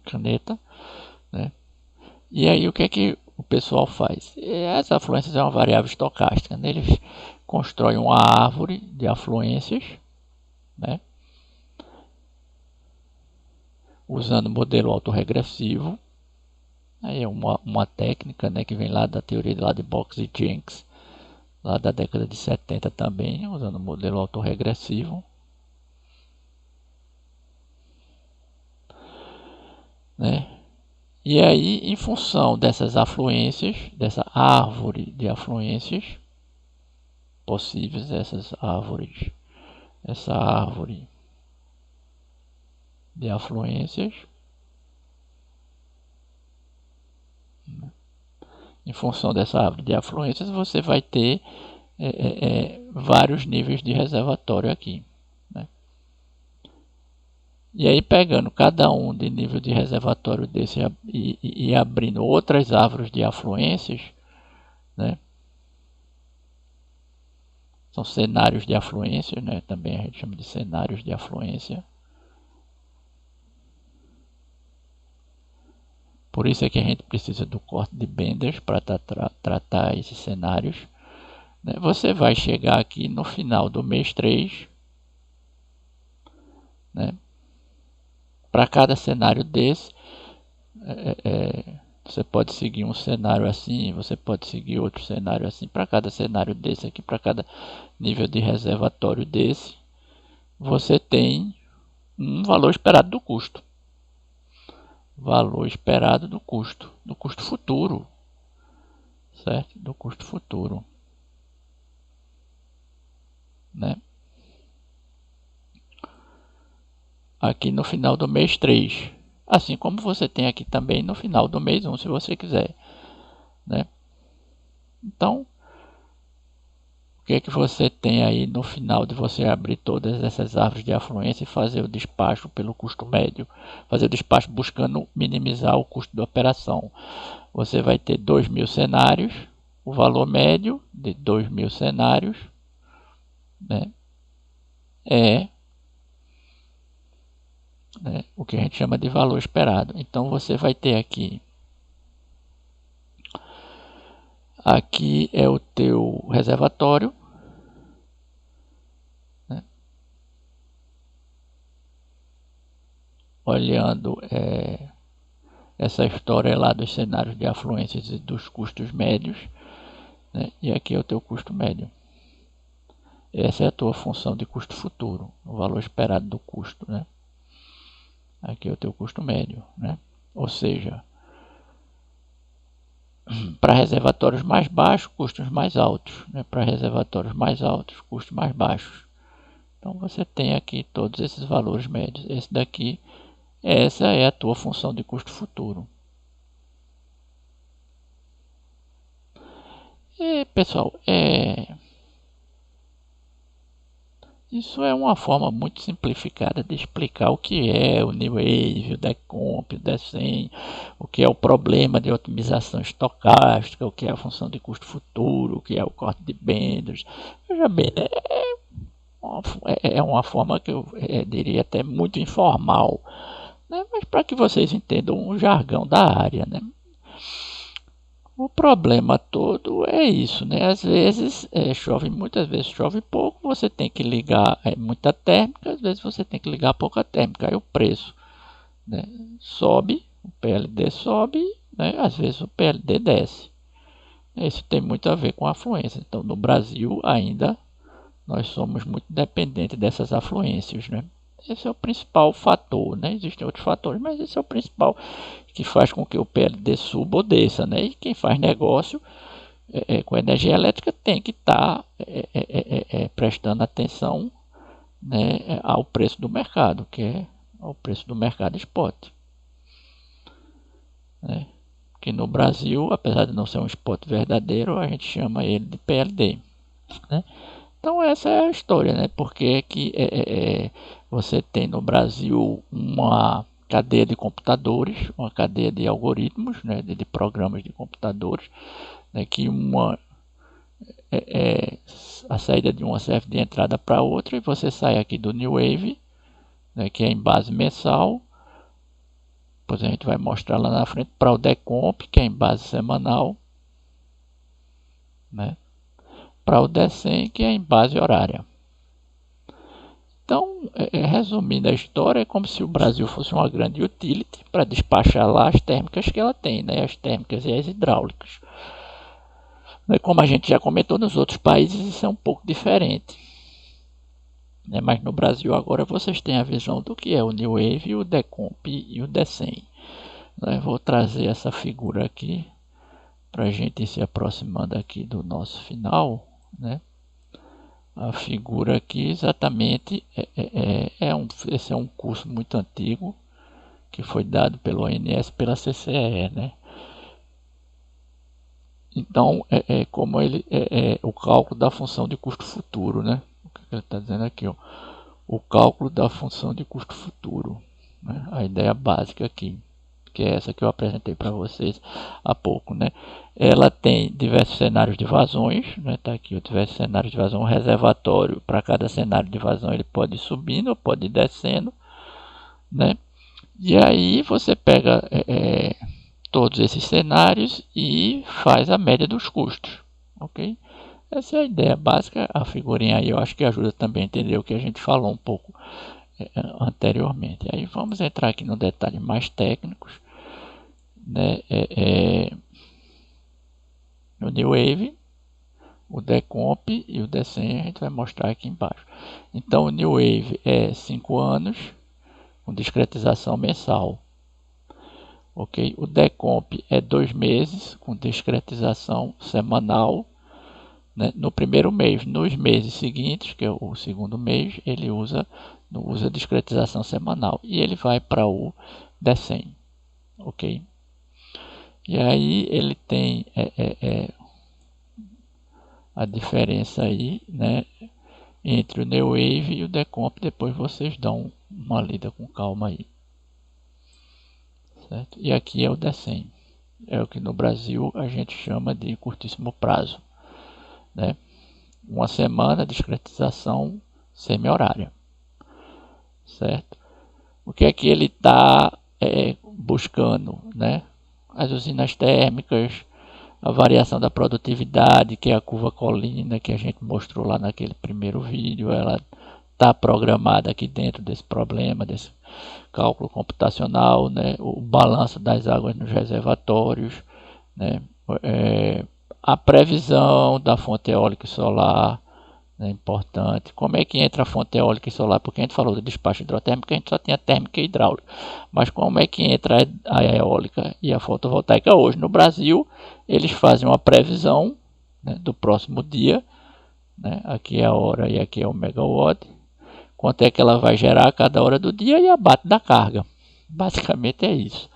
caneta, né? E aí o que é que o pessoal faz? As afluências é uma variável estocástica, né? Eles constroem uma árvore de afluências, né? Usando modelo autorregressivo. Aí é uma técnica, né, que vem lá da teoria lá de Box e Jenks, lá da década de 70 também, usando modelo autorregressivo. Né? E aí, em função dessas afluências, dessa árvore de afluências possíveis, essa árvore de afluências, em função dessa árvore de afluências, você vai ter vários níveis de reservatório aqui. Né? E aí, pegando cada um de nível de reservatório desse e abrindo outras árvores de afluências, né? São cenários de afluência, né? Também a gente chama de cenários de afluência. Por isso é que a gente precisa do corte de Benders para tratar esses cenários. Né? Você vai chegar aqui no final do mês 3, né? Para cada cenário desse, você pode seguir um cenário assim, você pode seguir outro cenário assim. Para cada cenário desse aqui, para cada nível de reservatório desse, você tem um valor esperado do custo. Valor esperado do custo futuro, certo? Do custo futuro, né? Aqui no final do mês 3, assim como você tem aqui também no final do mês 1, se você quiser, né? Então, o que é que você tem aí no final de você abrir todas essas árvores de afluência e fazer o despacho pelo custo médio? Fazer o despacho buscando minimizar o custo da operação. Você vai ter 2.000 cenários, o valor médio de 2.000 cenários, né, né, o que a gente chama de valor esperado. Então você vai ter aqui é o teu reservatório, né, olhando essa história lá dos cenários de afluências e dos custos médios, né, e aqui é o teu custo médio. Essa é a tua função de custo futuro, o valor esperado do custo, né? Aqui é o teu custo médio, né? Ou seja, para reservatórios mais baixos, custos mais altos, né? Para reservatórios mais altos, custos mais baixos. Então você tem aqui todos esses valores médios. Esse daqui, essa é a tua função de custo futuro. E pessoal, isso é uma forma muito simplificada de explicar o que é o New Wave, o Decomp, o Decem, o que é o problema de otimização estocástica, o que é a função de custo futuro, o que é o corte de Benders. Veja bem, é uma forma que eu diria até muito informal, né? Mas para que vocês entendam o jargão da área, né? O problema todo é isso, né? Às vezes chove, muitas vezes chove pouco, você tem que ligar muita térmica, às vezes você tem que ligar pouca térmica, aí o preço, né, sobe, o PLD sobe, né? Às vezes o PLD desce. Isso tem muito a ver com a afluência. Então, no Brasil ainda nós somos muito dependentes dessas afluências, né? Esse é o principal fator, né? Existem outros fatores, mas esse é o principal que faz com que o PLD suba ou desça, né? E quem faz negócio com energia elétrica tem que estar prestando atenção, né, ao preço do mercado, que é o preço do mercado spot, né? Que no Brasil, apesar de não ser um spot verdadeiro, a gente chama ele de PLD, né? Então essa é a história, né? Porque que você tem no Brasil uma cadeia de computadores, uma cadeia de algoritmos, né? De programas de computadores, né? Que uma a saída de uma serve de entrada para outra, e você sai aqui do New Wave, né? Que é em base mensal. Depois a gente vai mostrar lá na frente para o Decomp, que é em base semanal, né? Para o Decem, que é em base horária. Então, resumindo a história, é como se o Brasil fosse uma grande utility para despachar lá as térmicas que ela tem, né? As térmicas e as hidráulicas. Como a gente já comentou, nos outros países isso é um pouco diferente, né? Mas no Brasil agora vocês têm a visão do que é o New Wave, o Decomp e o Decem. Vou trazer essa figura aqui para a gente ir se aproximando aqui do nosso final, né? A figura aqui exatamente esse é um curso muito antigo que foi dado pelo ONS pela CCE, né? Então como ele o cálculo da função de custo futuro, né? O que ele está dizendo aqui, ó, o cálculo da função de custo futuro, né? A ideia básica aqui, que é essa que eu apresentei para vocês há pouco, né? Ela tem diversos cenários de vazões, né? Tá aqui, diversos cenários de vazão, um reservatório para cada cenário de vazão, ele pode ir subindo ou pode ir descendo, né? E aí você pega todos esses cenários e faz a média dos custos, ok? Essa é a ideia básica. A figurinha aí eu acho que ajuda também a entender o que a gente falou um pouco anteriormente. Aí vamos entrar aqui no detalhe mais técnicos, né? No New Wave, o Decomp e o Decem a gente vai mostrar aqui embaixo. Então o New Wave é 5 anos com discretização mensal, ok? O Decomp é 2 meses com discretização semanal, né? No primeiro mês. Nos meses seguintes, que é o segundo mês, ele usa discretização semanal e ele vai para o Decem, ok? E aí ele tem a diferença aí, né, entre o New Wave e o Decomp. Depois vocês dão uma lida com calma aí, certo? E aqui é o Decem, é o que no Brasil a gente chama de curtíssimo prazo, né? Uma semana de discretização semi-horária, certo? O que é que ele está buscando, né? As usinas térmicas, a variação da produtividade, que é a curva colina que a gente mostrou lá naquele primeiro vídeo, ela está programada aqui dentro desse problema, desse cálculo computacional, né? O balanço das águas nos reservatórios, né? A previsão da fonte eólica e solar é importante. Como é que entra a fonte eólica e solar? Porque a gente falou do despacho hidrotérmico, a gente só tinha térmica e hidráulica. Mas como é que entra a eólica e a fotovoltaica hoje? No Brasil, eles fazem uma previsão, né, do próximo dia, né? Aqui é a hora e aqui é o megawatt. Quanto é que ela vai gerar a cada hora do dia e abate da carga. Basicamente é isso,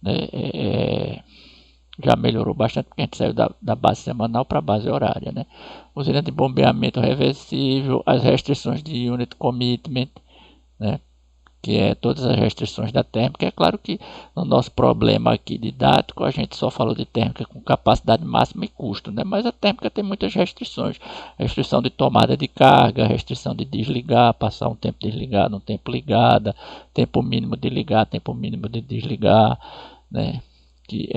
né? Já melhorou bastante porque a gente saiu da base semanal para a base horária, né? Usina de bombeamento reversível, as restrições de unit commitment, né? que é todas as restrições da térmica. É claro que no nosso problema aqui didático a gente só falou de térmica com capacidade máxima e custo, né? Mas a térmica tem muitas restrições, restrição de tomada de carga, restrição de desligar, passar um tempo desligado, um tempo ligada, tempo mínimo de ligar, tempo mínimo de desligar, né? Que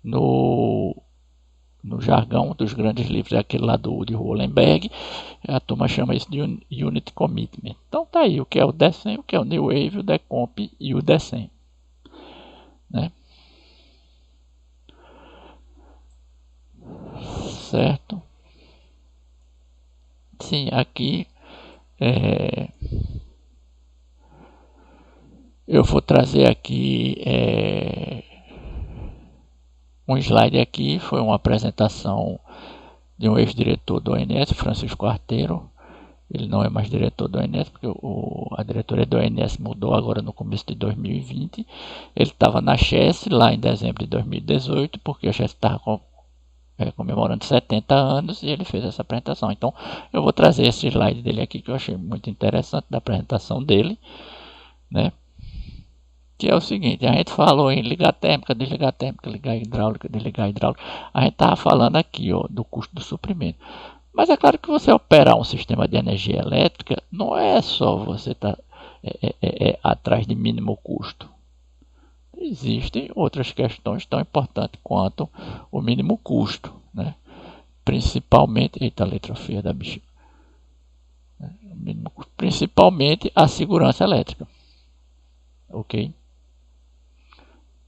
no jargão dos grandes livros, é aquele lá de Hollenberg, a turma chama isso de Unit Commitment. Então tá aí o que é o DECEM, o que é o New Wave, o Decomp e o DECEM, né? Certo? Sim, aqui eu vou trazer aqui um slide aqui, foi uma apresentação de um ex-diretor do ONS, Francisco Arteiro. Ele não é mais diretor do ONS, porque a diretoria do ONS mudou agora no começo de 2020. Ele estava na Chess lá em dezembro de 2018, porque a Chess estava comemorando 70 anos e ele fez essa apresentação. Então eu vou trazer esse slide dele aqui que eu achei muito interessante da apresentação dele, né? Que é o seguinte: a gente falou em ligar térmica, desligar térmica, ligar hidráulica, desligar hidráulica. A gente estava falando aqui, ó, do custo do suprimento. Mas é claro que você operar um sistema de energia elétrica não é só você estar atrás de mínimo custo. Existem outras questões tão importantes quanto o mínimo custo, né? Principalmente, eita, a letra feia da bicha, principalmente a segurança elétrica, ok?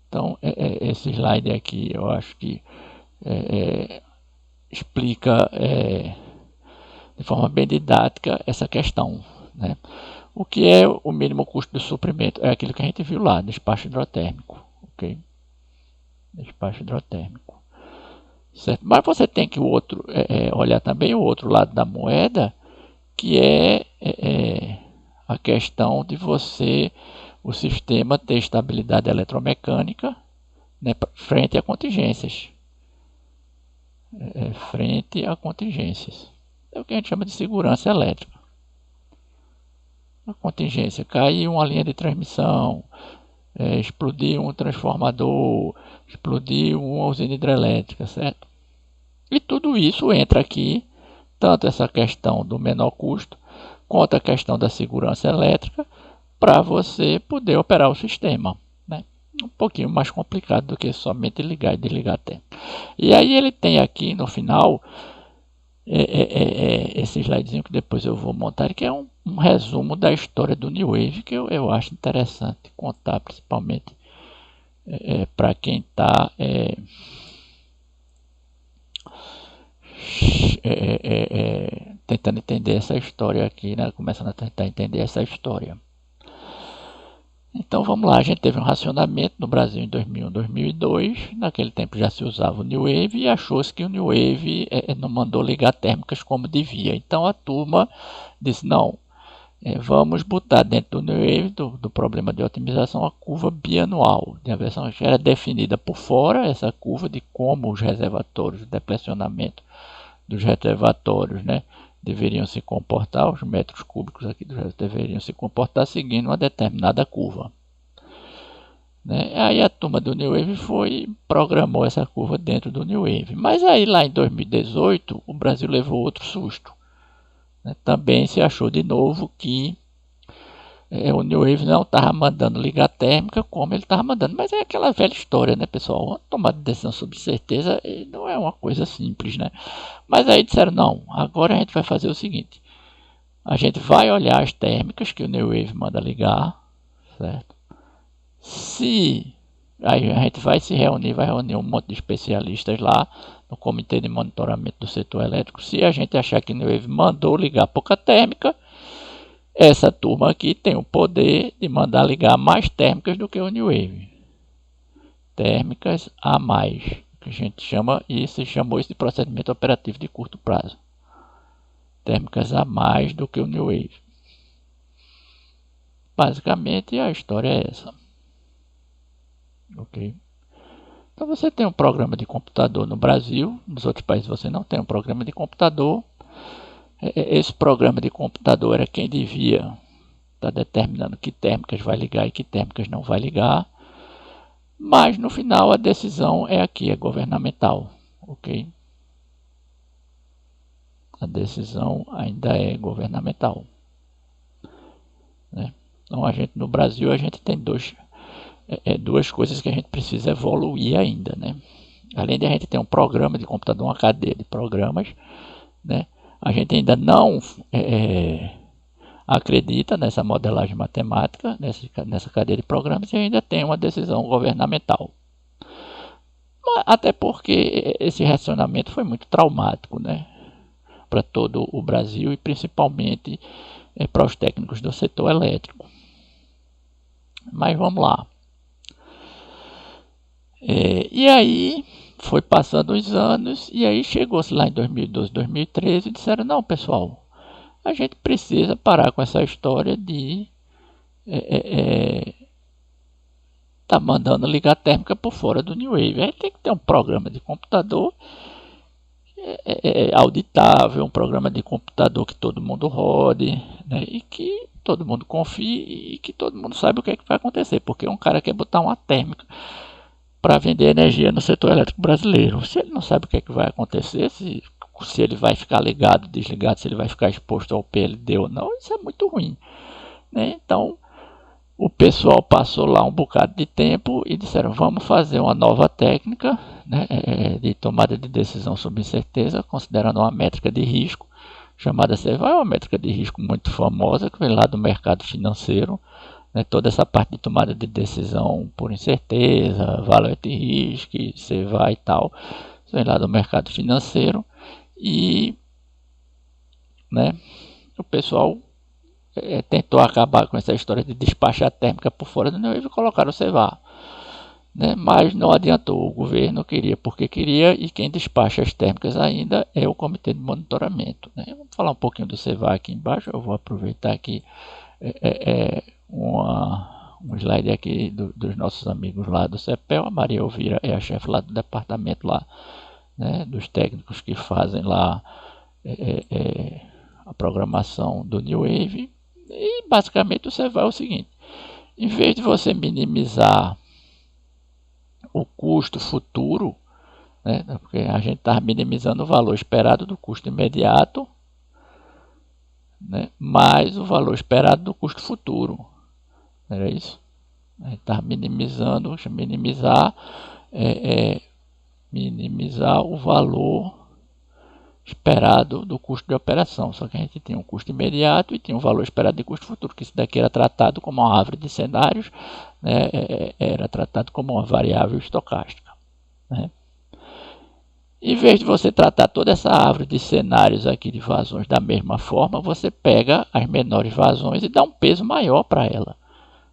Então, esse slide aqui eu acho que explica de forma bem didática essa questão, né? O que é o mínimo custo de suprimento? É aquilo que a gente viu lá, despacho hidrotérmico, ok? Despacho hidrotérmico, certo? Mas você tem que olhar também o outro lado da moeda, que é a questão de o sistema ter estabilidade eletromecânica, né, frente a contingências. Frente a contingências. É o que a gente chama de segurança elétrica. A contingência: cair uma linha de transmissão, explodir um transformador, explodir uma usina hidrelétrica, certo? E tudo isso entra aqui, tanto essa questão do menor custo, quanto a questão da segurança elétrica, para você poder operar o sistema, né? Um pouquinho mais complicado do que somente ligar e desligar a térmica. E aí ele tem aqui no final esse slidezinho que depois eu vou montar, que é um resumo da história do New Wave, que eu acho interessante contar, principalmente para quem está tentando entender essa história aqui, né? Começando a tentar entender essa história. Então vamos lá, a gente teve um racionamento no Brasil em 2001, 2002, naquele tempo já se usava o New Wave e achou-se que o New Wave não mandou ligar térmicas como devia. Então a turma disse: não, vamos botar dentro do New Wave, do problema de otimização, a curva bianual de aversão, que era definida por fora, essa curva de como os reservatórios, o deplecionamento dos reservatórios, né, deveriam se comportar, os metros cúbicos aqui deveriam se comportar seguindo uma determinada curva, né? Aí a turma do New Wave programou essa curva dentro do New Wave. Mas aí lá em 2018 o Brasil levou outro susto, né? Também se achou de novo que o New Wave não estava mandando ligar térmica como ele estava mandando. Mas é aquela velha história, né, pessoal? Tomar decisão sobre certeza não é uma coisa simples, né? Mas aí disseram: não, agora a gente vai fazer o seguinte: a gente vai olhar as térmicas que o New Wave manda ligar, certo? Aí a gente vai reunir um monte de especialistas lá no Comitê de Monitoramento do Setor Elétrico. Se a gente achar que o New Wave mandou ligar pouca térmica, essa turma aqui tem o poder de mandar ligar mais térmicas do que o New Wave. Térmicas a mais, que a gente chama, e se chamou isso de procedimento operativo de curto prazo. Térmicas a mais do que o New Wave. Basicamente a história é essa. Ok? Então você tem um programa de computador no Brasil, nos outros países você não tem um programa de computador. Esse programa de computador era quem devia está determinando que térmicas vai ligar e que térmicas não vai ligar. Mas no final a decisão é aqui, é governamental, ok? A decisão ainda é governamental, né? Então no Brasil a gente tem duas coisas que a gente precisa evoluir ainda, né? Além de a gente ter um programa de computador, uma cadeia de programas, né? A gente ainda não acredita nessa modelagem matemática, nessa cadeia de programas, e ainda tem uma decisão governamental. Até porque esse racionamento foi muito traumático, né, para todo o Brasil e principalmente para os técnicos do setor elétrico. Mas vamos lá. E aí foi passando os anos e aí chegou-se lá em 2012, 2013 e disseram, não, pessoal, a gente precisa parar com essa história de tá mandando ligar a térmica por fora do New Wave. Aí tem que ter um programa de computador auditável, um programa de computador que todo mundo rode, né, e que todo mundo confie e que todo mundo saiba o que é que vai acontecer, porque um cara quer botar uma térmica para vender energia no setor elétrico brasileiro. Se ele não sabe o que é que vai acontecer, se ele vai ficar ligado, desligado, se ele vai ficar exposto ao PLD ou não, isso é muito ruim, né? Então o pessoal passou lá um bocado de tempo e disseram, vamos fazer uma nova técnica, né, de tomada de decisão sob incerteza, considerando uma métrica de risco, chamada CEVA. É uma métrica de risco muito famosa, que vem lá do mercado financeiro, né, toda essa parte de tomada de decisão por incerteza, valor de risco, CEVA e tal, vem lá do mercado financeiro, e né, o pessoal tentou acabar com essa história de despachar térmica por fora do New Wave e colocar o CEVA, né? Mas não adiantou, o governo queria porque queria e quem despacha as térmicas ainda é o Comitê de Monitoramento, né? Vamos falar um pouquinho do CEVA aqui embaixo, eu vou aproveitar aqui um slide aqui dos nossos amigos lá do CEPEL. A Maria Elvira é a chefe lá do departamento lá, né, dos técnicos que fazem lá a programação do New Wave. E basicamente você vai o seguinte, em vez de você minimizar o custo futuro, né, porque a gente está minimizando o valor esperado do custo imediato, né, mais o valor esperado do custo futuro, era isso? A gente está minimizando, minimizar o valor esperado do custo de operação, só que a gente tinha um custo imediato e tinha um valor esperado de custo futuro, que isso daqui era tratado como uma árvore de cenários, né, era tratado como uma variável estocástica, né. Em vez de você tratar toda essa árvore de cenários aqui de vazões da mesma forma, você pega as menores vazões e dá um peso maior para ela.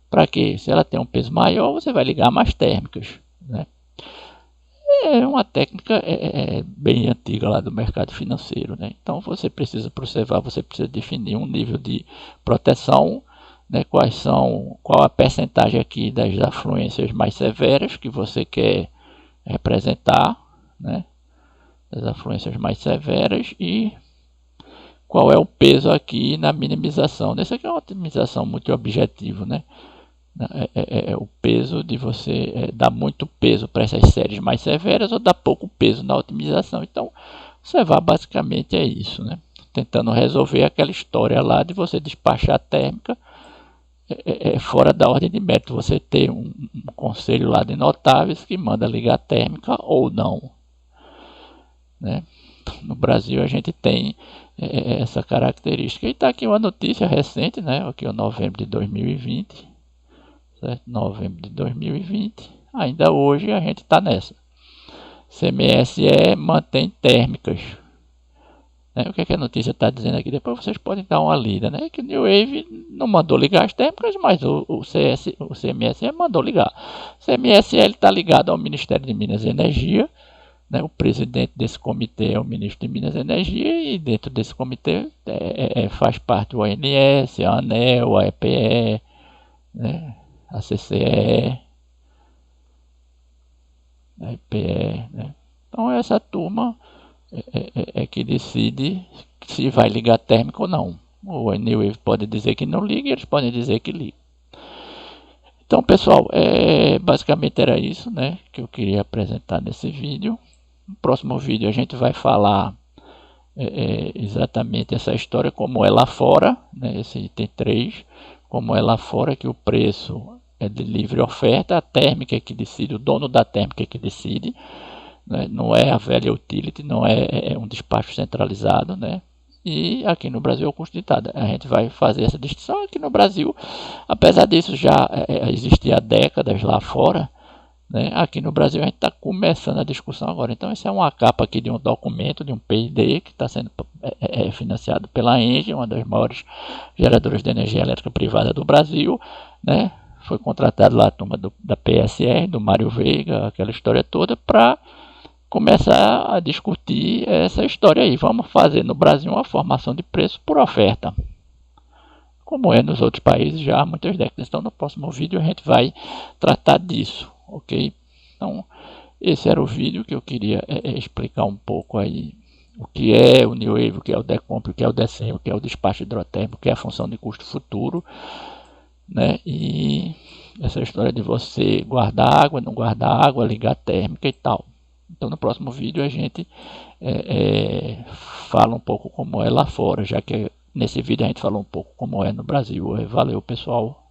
Para quê? Se ela tem um peso maior, você vai ligar mais térmicas, né. É uma técnica bem antiga lá do mercado financeiro, né? Então você precisa observar, você precisa definir um nível de proteção, né? Qual a percentagem aqui das afluências mais severas que você quer representar, né? Das afluências mais severas e qual é o peso aqui na minimização. Essa aqui é uma otimização muito objetiva, né? O peso de você dar muito peso para essas séries mais severas ou dar pouco peso na otimização. Então, você vai basicamente é isso, né? Tentando resolver aquela história lá de você despachar a térmica fora da ordem de mérito. Você ter um conselho lá de notáveis que manda ligar a térmica ou não, né? No Brasil a gente tem essa característica. E está aqui uma notícia recente, né? Aqui é novembro de 2020. Certo? Novembro de 2020, ainda hoje a gente está nessa. CMSE mantém térmicas, né? O que, a notícia está dizendo aqui? Depois vocês podem dar uma lida, né? Que o New Wave não mandou ligar as térmicas, mas o CMSE mandou ligar. O CMSE está ligado ao Ministério de Minas e Energia, né? O presidente desse comitê é o ministro de Minas e Energia e dentro desse comitê faz parte o ANS, a ANEEL, a EPE, né? A CCE, a EPE, né? Então essa turma que decide se vai ligar térmica ou não, O New Wave pode dizer que não liga e eles podem dizer que liga. Então, pessoal, basicamente era isso, né, que eu queria apresentar nesse vídeo. No próximo vídeo a gente vai falar exatamente essa história, como é lá fora, né, esse item 3, como é lá fora, que o preço é de livre oferta, a térmica é que decide, o dono da térmica é que decide, né, não é a velha utility, não é um despacho centralizado, né? E aqui no Brasil é o custo ditado. A gente vai fazer essa distinção aqui no Brasil, apesar disso já existir há décadas lá fora, né? Aqui no Brasil a gente está começando a discussão agora. Então essa é uma capa aqui de um documento, de um PID, que está sendo financiado pela Engie, uma das maiores geradoras de energia elétrica privada do Brasil, né? Foi contratado lá a turma da PSR, do Mário Veiga, aquela história toda, para começar a discutir essa história aí. Vamos fazer no Brasil uma formação de preço por oferta, como é nos outros países já há muitas décadas. Então no próximo vídeo a gente vai tratar disso, ok? Então esse era o vídeo que eu queria explicar um pouco aí o que é o New Wave, o que é o Decompre, o que é o DECEM, o que é o despacho hidrotérmico, o que é a função de custo futuro, né? E essa história de você guardar água, não guardar água, ligar térmica e tal. Então no próximo vídeo a gente fala um pouco como é lá fora, já que nesse vídeo a gente falou um pouco como é no Brasil. Valeu, pessoal.